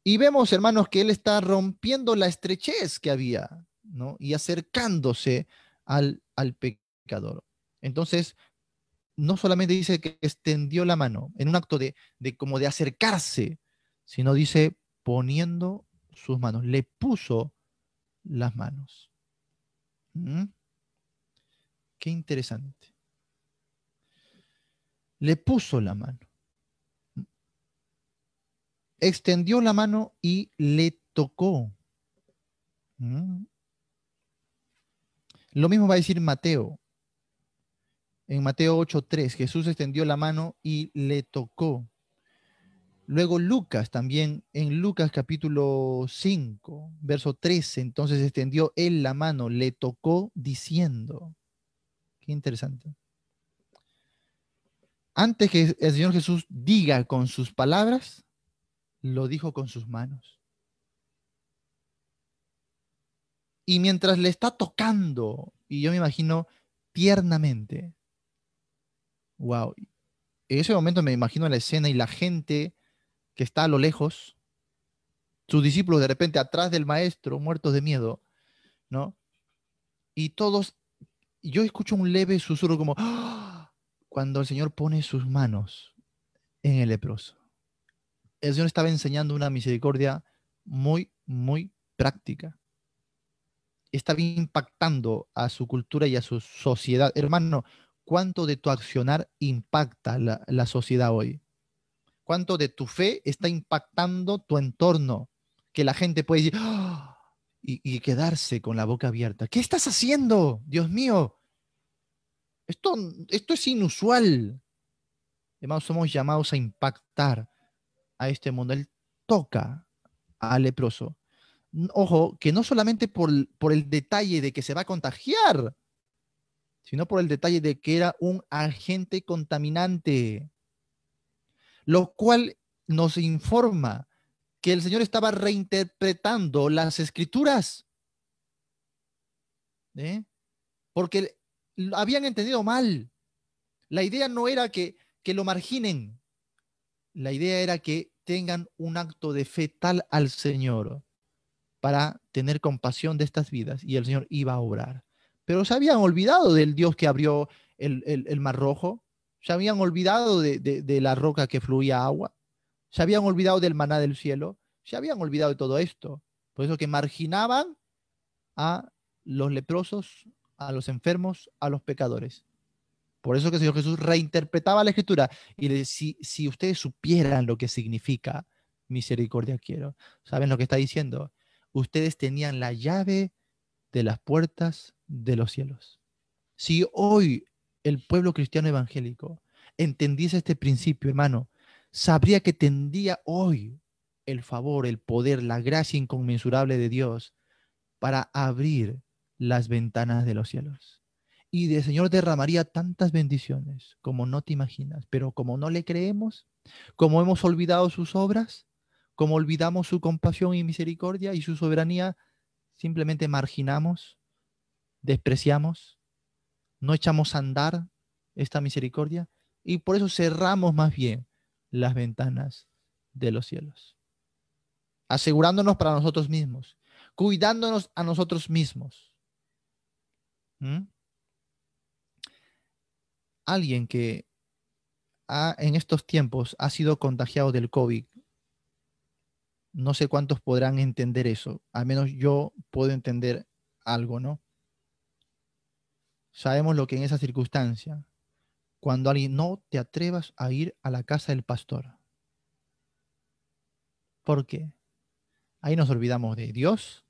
Y vemos, hermanos, que Él está rompiendo la estrechez que había, ¿no? Y acercándose al pecador. Entonces, no solamente dice que extendió la mano en un acto de como de acercarse, sino dice poniendo sus manos, le puso las manos. ¿Mm? Qué interesante. Le puso la mano. Extendió la mano y le tocó. ¿Mm? Lo mismo va a decir Mateo. En Mateo 8:3, Jesús extendió la mano y le tocó. Luego Lucas también, en Lucas capítulo 5, verso 13, entonces extendió él la mano, le tocó diciendo. Qué interesante. Antes que el Señor Jesús diga con sus palabras, lo dijo con sus manos. Y mientras le está tocando, y yo me imagino tiernamente, wow, en ese momento me imagino la escena y la gente que está a lo lejos, sus discípulos de repente atrás del maestro, muertos de miedo, ¿no? Y todos, yo escucho un leve susurro como, ¡ah! Cuando el Señor pone sus manos en el leproso. El Señor estaba enseñando una misericordia muy, muy práctica. Estaba impactando a su cultura y a su sociedad. Hermano, ¿cuánto de tu accionar impacta la sociedad hoy? ¿Cuánto de tu fe está impactando tu entorno? Que la gente puede decir, ¡ah! Y quedarse con la boca abierta. ¿Qué estás haciendo? Dios mío, esto es inusual. Hermanos, somos llamados a impactar a este mundo. Él toca al leproso. Ojo, que no solamente por el detalle de que se va a contagiar, sino por el detalle de que era un agente contaminante, lo cual nos informa que el Señor estaba reinterpretando las escrituras, ¿eh? Porque habían entendido mal. La idea no era que lo marginen, la idea era que tengan un acto de fe tal al Señor para tener compasión de estas vidas y el Señor iba a obrar. Pero se habían olvidado del Dios que abrió el Mar Rojo, se habían olvidado de la roca que fluía agua, se habían olvidado del maná del cielo, se habían olvidado de todo esto. Por eso que marginaban a los leprosos, a los enfermos, a los pecadores. Por eso que el Señor Jesús reinterpretaba la escritura y le decía, si ustedes supieran lo que significa misericordia quiero, ¿saben lo que está diciendo? Ustedes tenían la llave de las puertas de los cielos. Si hoy el pueblo cristiano evangélico entendiese este principio, hermano, sabría que tendría hoy el favor, el poder, la gracia inconmensurable de Dios para abrir las ventanas de los cielos. Y el Señor derramaría tantas bendiciones como no te imaginas, pero como no le creemos, como hemos olvidado sus obras, como olvidamos su compasión y misericordia y su soberanía, simplemente marginamos, despreciamos, no echamos a andar esta misericordia y por eso cerramos más bien las ventanas de los cielos, asegurándonos para nosotros mismos, cuidándonos a nosotros mismos. ¿Mm? Alguien que en estos tiempos ha sido contagiado del COVID, no sé cuántos podrán entender eso, al menos yo puedo entender algo, ¿no? Sabemos lo que en esa circunstancia, cuando alguien no te atrevas a ir a la casa del pastor. ¿Por qué? Ahí nos olvidamos de Dios,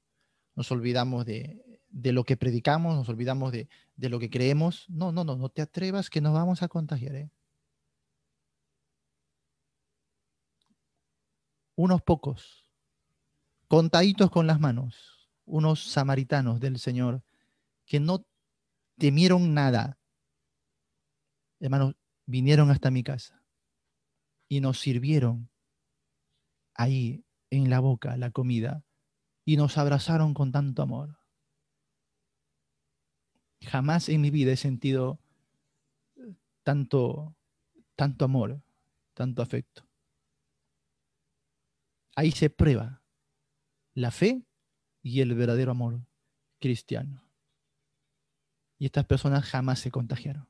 nos olvidamos de lo que predicamos, nos olvidamos de lo que creemos. No, no, no, no te atrevas que nos vamos a contagiar, ¿eh? Unos pocos, contaditos con las manos, unos samaritanos del Señor que no temieron nada. Hermanos, vinieron hasta mi casa y nos sirvieron ahí en la boca la comida y nos abrazaron con tanto amor. Jamás en mi vida he sentido tanto, tanto amor, tanto afecto. Ahí se prueba la fe y el verdadero amor cristiano. Y estas personas jamás se contagiaron.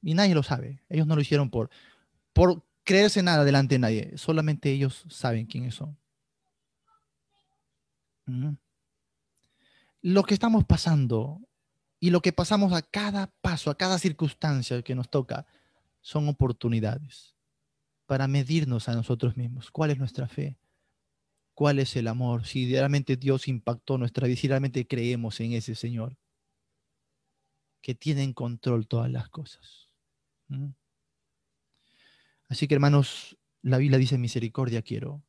Y nadie lo sabe. Ellos no lo hicieron por creerse nada delante de nadie. Solamente ellos saben quiénes son. Lo que estamos pasando y lo que pasamos a cada paso, a cada circunstancia que nos toca, son oportunidades para medirnos a nosotros mismos. ¿Cuál es nuestra fe? ¿Cuál es el amor? Si realmente Dios impactó nuestra vida, si realmente creemos en ese Señor que tiene en control todas las cosas. ¿Mm? Así que hermanos, la Biblia dice misericordia quiero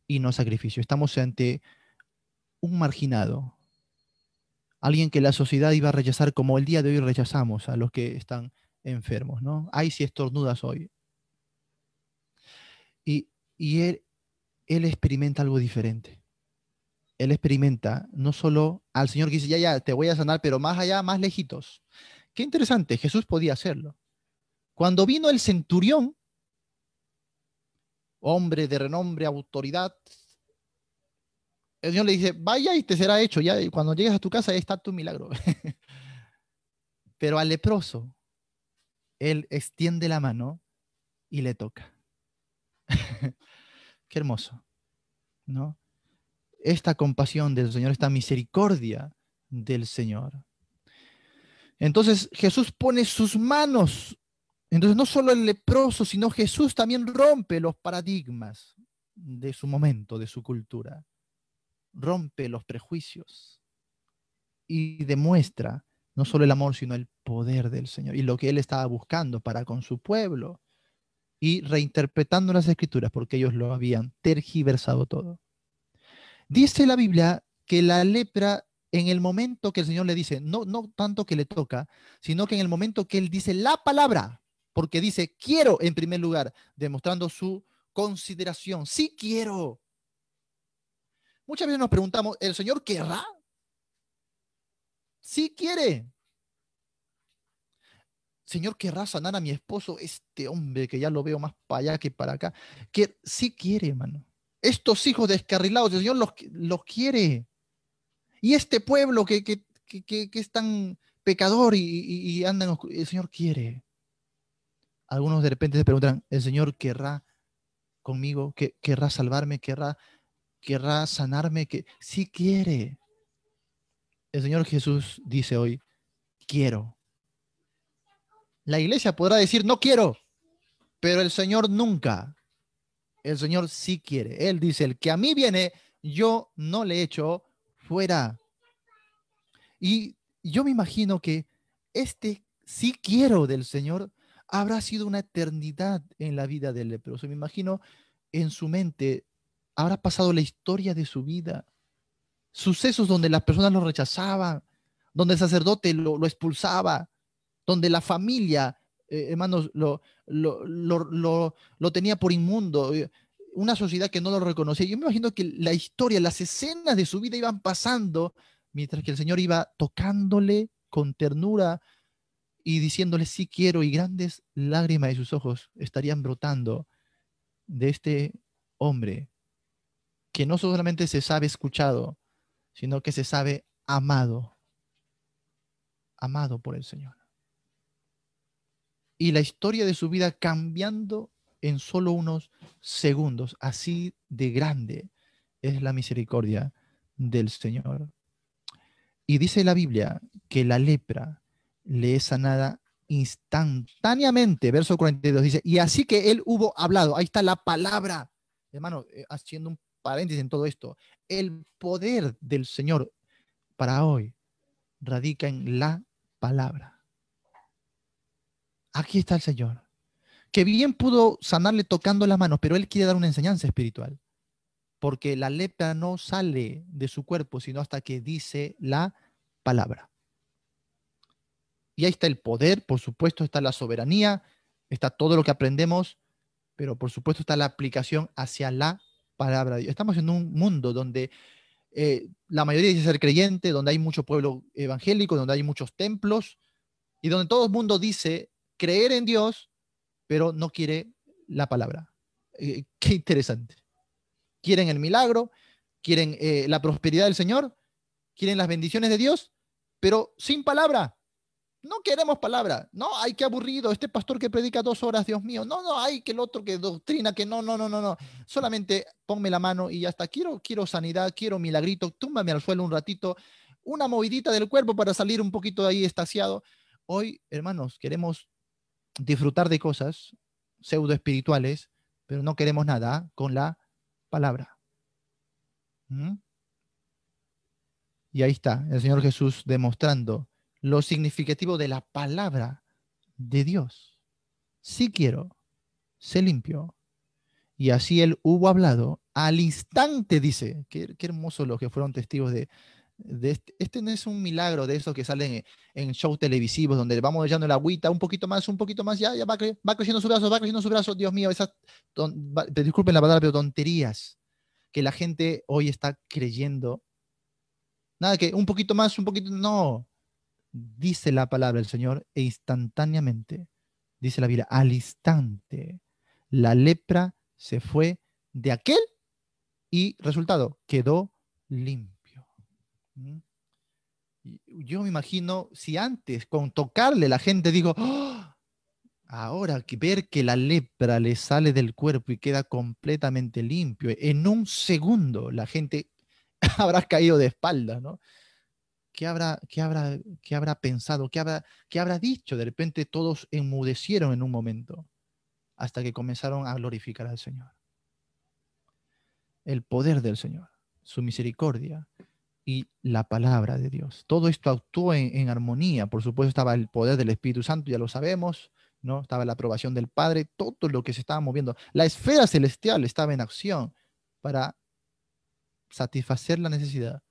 y no sacrificio. Estamos ante un marginado, alguien que la sociedad iba a rechazar como el día de hoy rechazamos a los que están enfermos, ¿no? Ay, si estornudas hoy. Y, y él experimenta algo diferente. Él experimenta no solo al Señor que dice, ya, ya, te voy a sanar, pero más allá, más lejitos. Qué interesante, Jesús podía hacerlo. Cuando vino el centurión, hombre de renombre, autoridad, el Señor le dice, vaya y te será hecho, ya y cuando llegues a tu casa, ahí está tu milagro. Pero al leproso, él extiende la mano y le toca. Qué hermoso, ¿no? Esta compasión del Señor, esta misericordia del Señor. Entonces Jesús pone sus manos. Entonces no solo el leproso, sino Jesús también rompe los paradigmas de su momento, de su cultura. Rompe los prejuicios y demuestra No solo el amor, sino el poder del Señor y lo que Él estaba buscando para con su pueblo y reinterpretando las escrituras porque ellos lo habían tergiversado todo. Dice la Biblia que la lepra, en el momento que el Señor le dice, no, no tanto que le toca, sino que en el momento que Él dice la palabra, porque dice quiero en primer lugar, demostrando su consideración, sí quiero. Muchas veces nos preguntamos, ¿el Señor querrá? Sí quiere. Señor, ¿querrá sanar a mi esposo? Este hombre que ya lo veo más para allá que para acá. Que sí quiere, hermano. Estos hijos descarrilados, el Señor los quiere. Y este pueblo que es tan pecador y anda en el Señor quiere. Algunos de repente se preguntan, ¿el Señor querrá conmigo? ¿Querrá salvarme? ¿Querrá sanarme? Que sí quiere. El Señor Jesús dice hoy, quiero. La iglesia podrá decir, no quiero, pero el Señor nunca. El Señor sí quiere. Él dice, el que a mí viene, yo no le echo fuera. Y yo me imagino que este sí quiero del Señor habrá sido una eternidad en la vida del leproso. Me imagino en su mente habrá pasado la historia de su vida, sucesos donde las personas lo rechazaban, donde el sacerdote lo expulsaba, donde la familia, hermanos, lo tenía por inmundo, una sociedad que no lo reconocía. Yo me imagino que la historia, las escenas de su vida iban pasando mientras que el Señor iba tocándole con ternura y diciéndole sí quiero, y grandes lágrimas de sus ojos estarían brotando de este hombre que no solamente se sabe escuchado, sino que se sabe amado, amado por el Señor. Y la historia de su vida cambiando en solo unos segundos. Así de grande es la misericordia del Señor. Y dice la Biblia que la lepra le es sanada instantáneamente. Verso 42 dice, y así que él hubo hablado. Ahí está la palabra. Hermano, haciendo un paréntesis en todo esto. El poder del Señor para hoy radica en la palabra. Aquí está el Señor, que bien pudo sanarle tocando las manos, pero él quiere dar una enseñanza espiritual, porque la lepra no sale de su cuerpo, sino hasta que dice la palabra. Y ahí está el poder, por supuesto, está la soberanía, está todo lo que aprendemos, pero por supuesto está la aplicación hacia la palabra de Dios. Estamos en un mundo donde la mayoría dice ser creyente, donde hay mucho pueblo evangélico, donde hay muchos templos, y donde todo el mundo dice creer en Dios, pero no quiere la palabra. Qué interesante. Quieren el milagro, quieren la prosperidad del Señor, quieren las bendiciones de Dios, pero sin palabra. No queremos palabra. No, ay, qué aburrido. Este pastor que predica 2 horas, Dios mío. No, no, hay que el otro que doctrina, que no, no, no, no, no. Solamente ponme la mano y ya está. Quiero sanidad, quiero milagrito. Túmbame al suelo un ratito. Una movidita del cuerpo para salir un poquito de ahí estaciado. Hoy, hermanos, queremos disfrutar de cosas pseudo espirituales, pero no queremos nada con la palabra. ¿Mm? Y ahí está el Señor Jesús demostrando lo significativo de la palabra de Dios. Sí quiero, sé limpio. Y así él hubo hablado al instante, dice, qué hermoso los que fueron testigos de este no es un milagro de esos que salen en shows televisivos donde vamos echando el agüita un poquito más, ya va creciendo su brazo, va creciendo su brazo, Dios mío, esas, disculpen la palabra, pero tonterías que la gente hoy está creyendo. Nada que un poquito más, un poquito, no, dice la palabra del Señor e instantáneamente, dice la Biblia, al instante, la lepra se fue de aquel y resultado, quedó limpio. ¿Mm? Yo me imagino si antes con tocarle la gente digo, ¡oh! Ahora que ver que la lepra le sale del cuerpo y queda completamente limpio, en un segundo la gente habrá caído de espaldas, ¿no? ¿Qué habrá pensado? ¿Qué habrá dicho? De repente todos enmudecieron en un momento hasta que comenzaron a glorificar al Señor. El poder del Señor, su misericordia, y la palabra de Dios. Todo esto actuó en armonía. Por supuesto, estaba el poder del Espíritu Santo, ya lo sabemos, ¿no? Estaba la aprobación del Padre, todo lo que se estaba moviendo. La esfera celestial estaba en acción para satisfacer la necesidad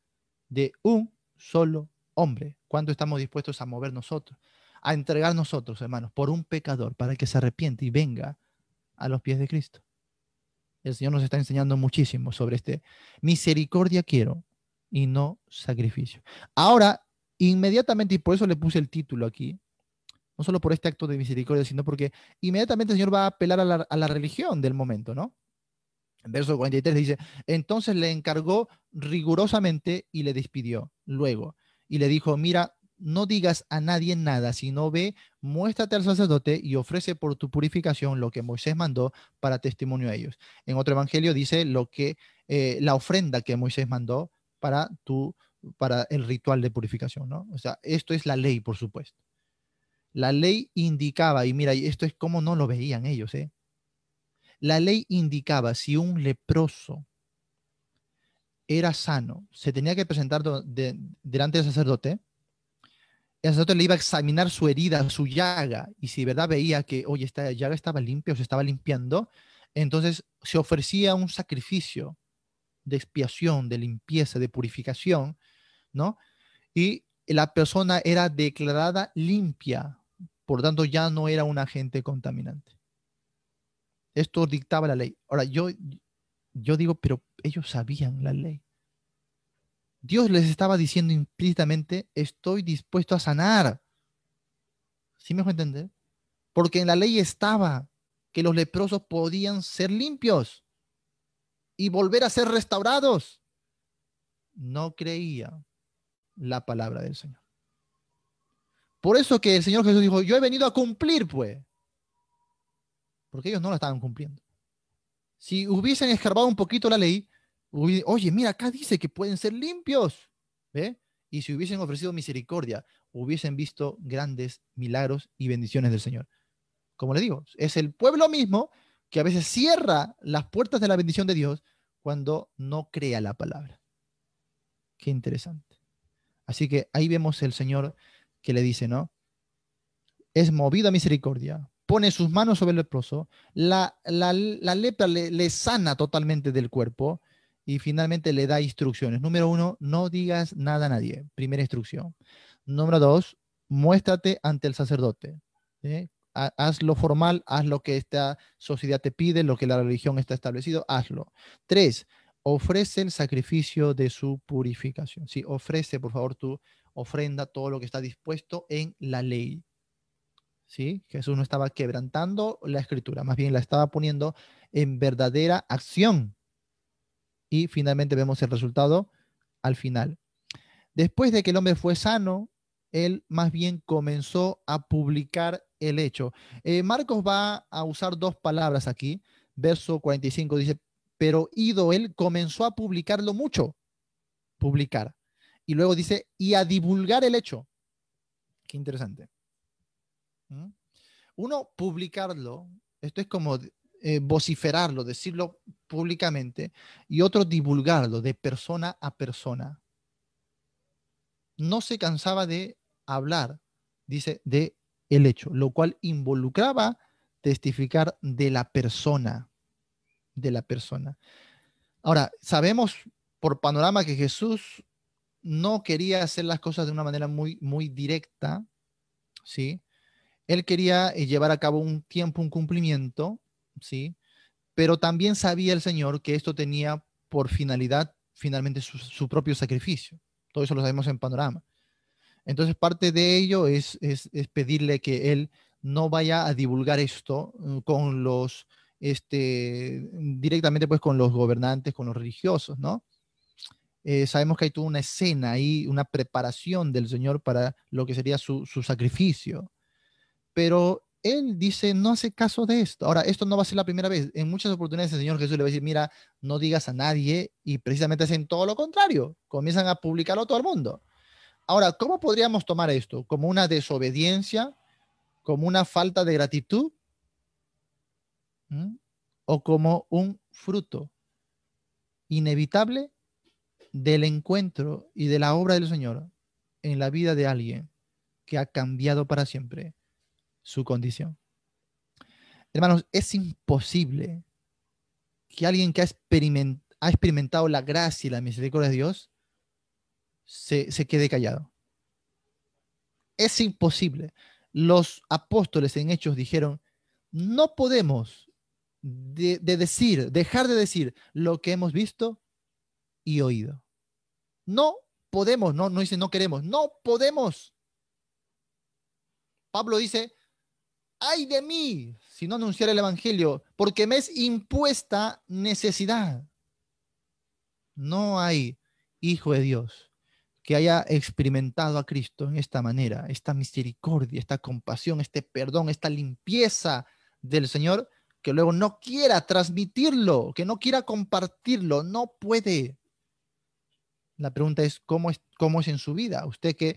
de un solo hombre. ¿Cuánto estamos dispuestos a mover nosotros? A entregar nosotros, hermanos, por un pecador, para que se arrepiente y venga a los pies de Cristo. El Señor nos está enseñando muchísimo sobre este misericordia quiero y no sacrificio. Ahora, inmediatamente, y por eso le puse el título aquí, no solo por este acto de misericordia, sino porque inmediatamente el Señor va a apelar a la religión del momento, ¿no? En verso 43 dice, entonces le encargó rigurosamente y le despidió luego. Y le dijo, mira, no digas a nadie nada, sino ve, muéstrate al sacerdote y ofrece por tu purificación lo que Moisés mandó para testimonio a ellos. En otro evangelio dice lo que la ofrenda que Moisés mandó para para el ritual de purificación, ¿no? O sea, esto es la ley, por supuesto. La ley indicaba, y mira, y esto es como no lo veían ellos, ¿eh? La ley indicaba si un leproso era sano, se tenía que presentar delante del sacerdote. El sacerdote le iba a examinar su herida, su llaga, y si verdad veía que, oye, esta llaga estaba limpia o se estaba limpiando, entonces se ofrecía un sacrificio de expiación, de limpieza, de purificación, ¿no? Y la persona era declarada limpia, por tanto ya no era un agente contaminante. Esto dictaba la ley. Ahora, yo digo, pero ellos sabían la ley. Dios les estaba diciendo implícitamente, estoy dispuesto a sanar. ¿Sí me dejó entender? Porque en la ley estaba que los leprosos podían ser limpios y volver a ser restaurados. No creía la palabra del Señor. Por eso que el Señor Jesús dijo, yo he venido a cumplir, pues, porque ellos no la estaban cumpliendo. Si hubiesen escarbado un poquito la ley, oye, mira, acá dice que pueden ser limpios, ¿ve? Y si hubiesen ofrecido misericordia, hubiesen visto grandes milagros y bendiciones del Señor. Como le digo, es el pueblo mismo que a veces cierra las puertas de la bendición de Dios cuando no crea la palabra. Qué interesante. Así que ahí vemos el Señor que le dice, ¿no? Es movido a misericordia, pone sus manos sobre el leproso, la lepra le sana totalmente del cuerpo y finalmente le da instrucciones. Número uno, no digas nada a nadie. Primera instrucción. Número dos, muéstrate ante el sacerdote. ¿Eh? Haz lo formal, haz lo que esta sociedad te pide, lo que la religión está establecido, hazlo. Tres, ofrece el sacrificio de su purificación. Sí, ofrece, por favor, tu ofrenda, todo lo que está dispuesto en la ley. ¿Sí? Jesús no estaba quebrantando la escritura, más bien la estaba poniendo en verdadera acción. Y finalmente vemos el resultado al final. Después de que el hombre fue sano, él más bien comenzó a publicar el hecho. Marcos va a usar dos palabras aquí. Verso 45 dice, pero ido él comenzó a publicarlo mucho, publicar. Y luego dice, y a divulgar el hecho. Qué interesante. ¿Mm? Uno, publicarlo, esto es como vociferarlo, decirlo públicamente, y otro, divulgarlo de persona a persona. No se cansaba de hablar, dice, de el hecho, lo cual involucraba testificar de la persona, de la persona. Ahora, sabemos por panorama que Jesús no quería hacer las cosas de una manera muy directa, ¿sí? Él quería llevar a cabo un tiempo, un cumplimiento, ¿sí? Pero también sabía el Señor que esto tenía por finalidad finalmente su propio sacrificio. Todo eso lo sabemos en panorama. Entonces, parte de ello es pedirle que Él no vaya a divulgar esto con directamente pues con los gobernantes, con los religiosos, ¿no? Sabemos que hay toda una escena ahí, una preparación del Señor para lo que sería su sacrificio, pero él dice, no hace caso de esto. Ahora, esto no va a ser la primera vez. En muchas oportunidades el Señor Jesús le va a decir, mira, no digas a nadie, y precisamente hacen todo lo contrario, comienzan a publicarlo a todo el mundo. Ahora, ¿cómo podríamos tomar esto? ¿Como una desobediencia? ¿Como una falta de gratitud? ¿Mm? ¿O como un fruto inevitable del encuentro y de la obra del Señor en la vida de alguien que ha cambiado para siempre su condición. Hermanos, es imposible que alguien que ha experimentado la gracia y la misericordia de Dios se quede callado. Es imposible. Los apóstoles en Hechos dijeron, no podemos dejar de decir lo que hemos visto y oído. No podemos, no dice no queremos, no podemos. Pablo dice, ay de mí si no anunciar el evangelio, porque me es impuesta necesidad. No hay hijo de Dios que haya experimentado a Cristo en esta manera, esta misericordia, esta compasión, este perdón, esta limpieza del Señor, que luego no quiera transmitirlo, que no quiera compartirlo, no puede. La pregunta es, ¿cómo es en su vida? Usted que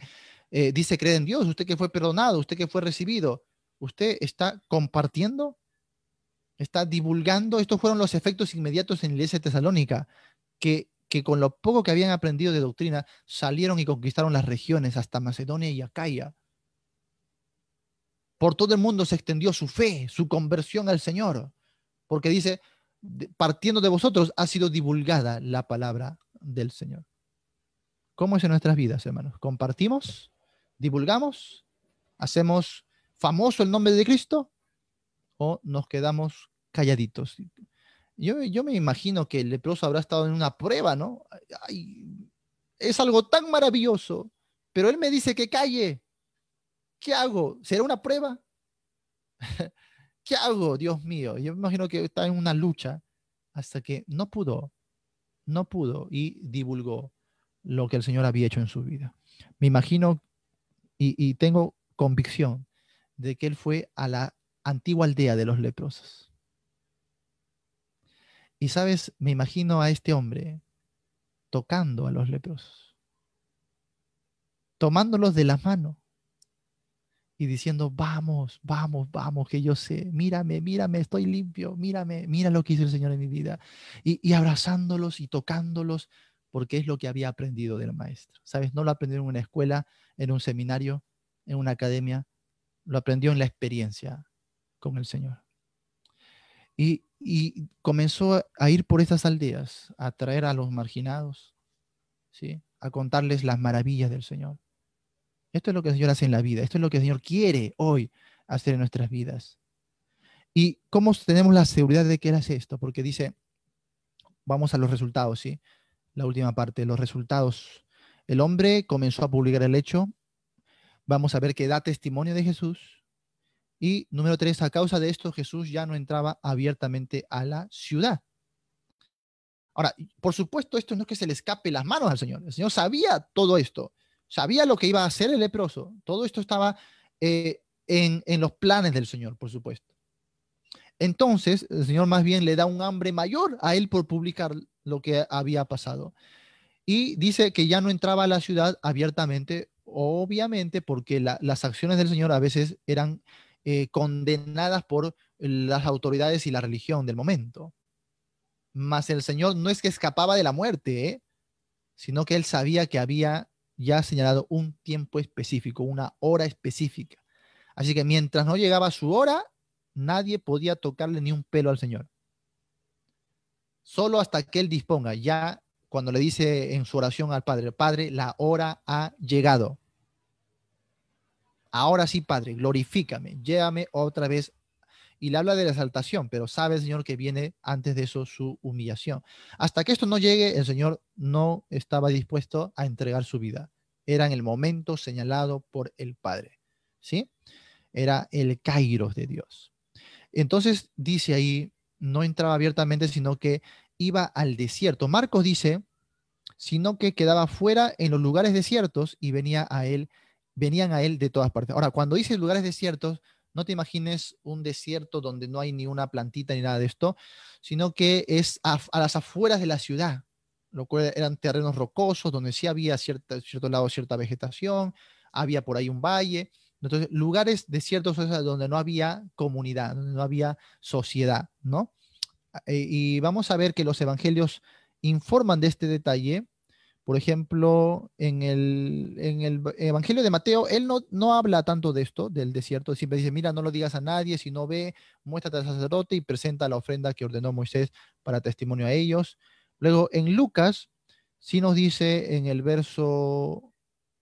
dice creer en Dios, usted que fue perdonado, usted que fue recibido, ¿usted está compartiendo? ¿Está divulgando? Estos fueron los efectos inmediatos en la iglesia tesalónica, que con lo poco que habían aprendido de doctrina salieron y conquistaron las regiones hasta Macedonia y Acaya. Por todo el mundo se extendió su fe, su conversión al Señor, porque dice, partiendo de vosotros ha sido divulgada la palabra del Señor. ¿Cómo es en nuestras vidas, hermanos? ¿Compartimos? ¿Divulgamos? ¿Hacemos famoso el nombre de Cristo? ¿O nos quedamos calladitos? Yo me imagino que el leproso habrá estado en una prueba, ¿no? Ay, es algo tan maravilloso, pero él me dice que calle. ¿Qué hago? ¿Será una prueba? ¿Qué hago? Dios mío. Yo me imagino que está en una lucha hasta que no pudo y divulgó lo que el Señor había hecho en su vida. Me imagino y tengo convicción de que él fue a la antigua aldea de los leprosos. Y sabes, me imagino a este hombre tocando a los leprosos, tomándolos de la mano y diciendo, vamos, vamos, vamos, que yo sé, mírame, mírame, estoy limpio, mírame, mira lo que hizo el Señor en mi vida. Y abrazándolos y tocándolos, porque es lo que había aprendido del maestro. ¿Sabes? No lo aprendió en una escuela, en un seminario, en una academia, lo aprendió en la experiencia con el Señor. Y comenzó a ir por estas aldeas, a traer a los marginados, ¿sí? A contarles las maravillas del Señor. Esto es lo que el Señor hace en la vida. Esto es lo que el Señor quiere hoy hacer en nuestras vidas. ¿Y cómo tenemos la seguridad de que Él hace esto? Porque dice, vamos a los resultados, ¿sí? La última parte, los resultados. El hombre comenzó a publicar el hecho. Vamos a ver que da testimonio de Jesús. Y número 3, a causa de esto, Jesús ya no entraba abiertamente a la ciudad. Ahora, por supuesto, esto no es que se le escape las manos al Señor. El Señor sabía todo esto. Sabía lo que iba a hacer el leproso. Todo esto estaba en los planes del Señor, por supuesto. Entonces, el Señor más bien le da un hambre mayor a él por publicar lo que había pasado. Y dice que ya no entraba a la ciudad abiertamente, obviamente, porque las acciones del Señor a veces eran condenadas por las autoridades y la religión del momento. Mas el Señor no es que escapaba de la muerte, sino que él sabía que había ya señalado un tiempo específico, una hora específica. Así que mientras no llegaba su hora, nadie podía tocarle ni un pelo al Señor. Solo hasta que él disponga, ya cuando le dice en su oración al Padre, Padre, la hora ha llegado. Ahora sí, Padre, glorifícame, llévame otra vez. Y le habla de la exaltación, pero sabe el Señor que viene antes de eso su humillación. Hasta que esto no llegue, el Señor no estaba dispuesto a entregar su vida. Era en el momento señalado por el Padre, ¿sí? Era el kairos de Dios. Entonces dice ahí, no entraba abiertamente, sino que iba al desierto. Marcos dice, sino que quedaba fuera en los lugares desiertos y venían a él de todas partes. Ahora, cuando dice lugares desiertos, no te imagines un desierto donde no hay ni una plantita ni nada de esto, sino que es a las afueras de la ciudad, lo cual eran terrenos rocosos donde sí había cierto lado cierta vegetación, había por ahí un valle. Entonces, lugares desiertos donde no había comunidad, donde no había sociedad, ¿no? Y vamos a ver que los evangelios informan de este detalle Por ejemplo, en el Evangelio de Mateo, él no habla tanto de esto, del desierto, siempre dice, mira, no lo digas a nadie, si no ve, muéstrate al sacerdote y presenta la ofrenda que ordenó Moisés para testimonio a ellos. Luego, en Lucas, sí nos dice en el verso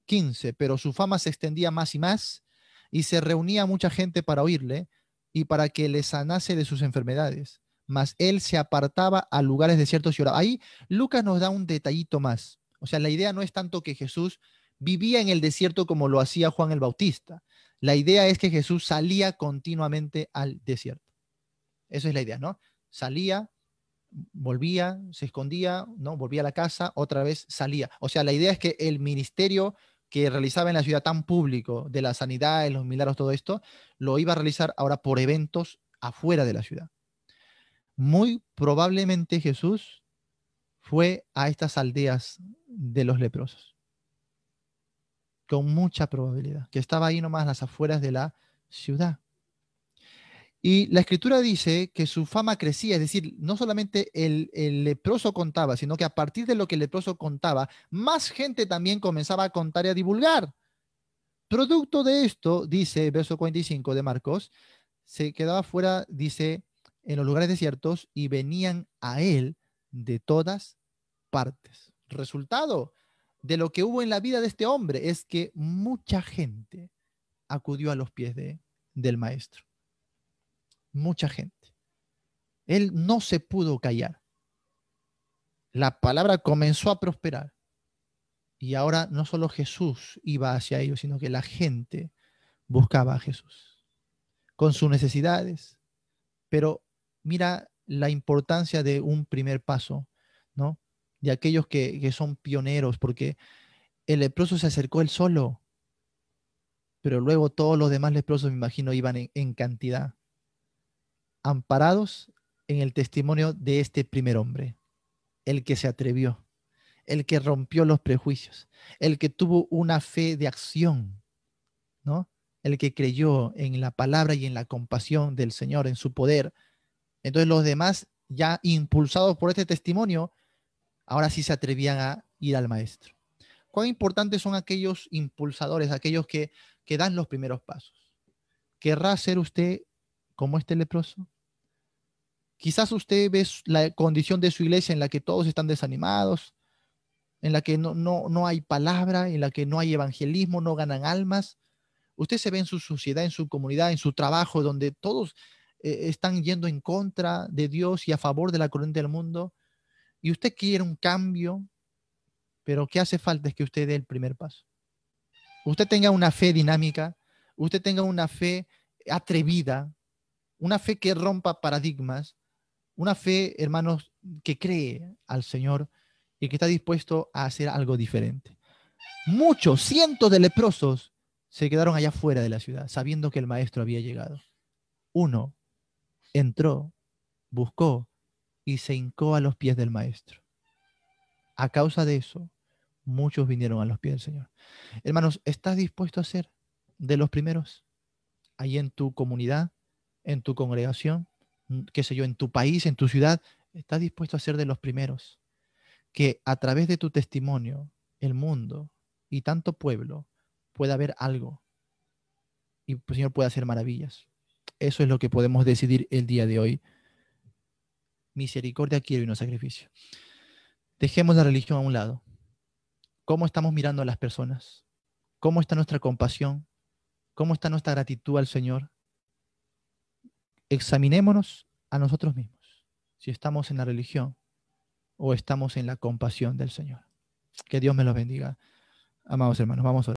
15, pero su fama se extendía más y más y se reunía mucha gente para oírle y para que le sanase de sus enfermedades. Mas él se apartaba a lugares desiertos y oraba. Ahí Lucas nos da un detallito más. O sea, la idea no es tanto que Jesús vivía en el desierto como lo hacía Juan el Bautista. La idea es que Jesús salía continuamente al desierto. Eso es la idea, ¿no? Salía, volvía, se escondía, ¿no? Volvía a la casa, otra vez salía. O sea, la idea es que el ministerio que realizaba en la ciudad tan público de la sanidad, de los milagros, todo esto, lo iba a realizar ahora por eventos afuera de la ciudad. Muy probablemente Jesús fue a estas aldeas de los leprosos, con mucha probabilidad, que estaba ahí nomás a las afueras de la ciudad. Y la escritura dice que su fama crecía, es decir, no solamente el leproso contaba, sino que a partir de lo que el leproso contaba, más gente también comenzaba a contar y a divulgar. Producto de esto, dice verso 45 de Marcos, se quedaba fuera, dice, en los lugares desiertos y venían a él de todas partes. Resultado de lo que hubo en la vida de este hombre es que mucha gente acudió a los pies del maestro. Mucha gente. Él no se pudo callar. La palabra comenzó a prosperar. Y ahora no solo Jesús iba hacia ellos, sino que la gente buscaba a Jesús con sus necesidades. Pero mira la importancia de un primer paso, ¿no? De aquellos que son pioneros, porque el leproso se acercó él solo, pero luego todos los demás leprosos, me imagino, iban en cantidad, amparados en el testimonio de este primer hombre, el que se atrevió, el que rompió los prejuicios, el que tuvo una fe de acción, ¿no? El que creyó en la palabra y en la compasión del Señor, en su poder. Entonces los demás, ya impulsados por este testimonio, ahora sí se atrevían a ir al maestro. ¿Cuán importantes son aquellos impulsadores, aquellos que dan los primeros pasos? ¿Querrá ser usted como este leproso? Quizás usted ve la condición de su iglesia en la que todos están desanimados, en la que no hay palabra, en la que no hay evangelismo, no ganan almas. Usted se ve en su sociedad, en su comunidad, en su trabajo, donde todos están yendo en contra de Dios y a favor de la corriente del mundo. Y usted quiere un cambio, pero ¿qué hace falta? Es que usted dé el primer paso. Usted tenga una fe dinámica, usted tenga una fe atrevida, una fe que rompa paradigmas, una fe, hermanos, que cree al Señor y que está dispuesto a hacer algo diferente. Muchos, cientos de leprosos se quedaron allá fuera de la ciudad, sabiendo que el maestro había llegado. Uno entró, buscó y se hincó a los pies del maestro. A causa de eso, muchos vinieron a los pies del Señor. Hermanos, ¿estás dispuesto a ser de los primeros? Ahí en tu comunidad, en tu congregación, qué sé yo, en tu país, en tu ciudad, ¿estás dispuesto a ser de los primeros? Que a través de tu testimonio, el mundo y tanto pueblo pueda ver algo y el Señor puede hacer maravillas. Eso es lo que podemos decidir el día de hoy. Misericordia quiero y no sacrificio. Dejemos la religión a un lado. ¿Cómo estamos mirando a las personas? ¿Cómo está nuestra compasión? ¿Cómo está nuestra gratitud al Señor? Examinémonos a nosotros mismos, si estamos en la religión o estamos en la compasión del Señor. Que Dios me los bendiga. Amados hermanos, vamos a orar.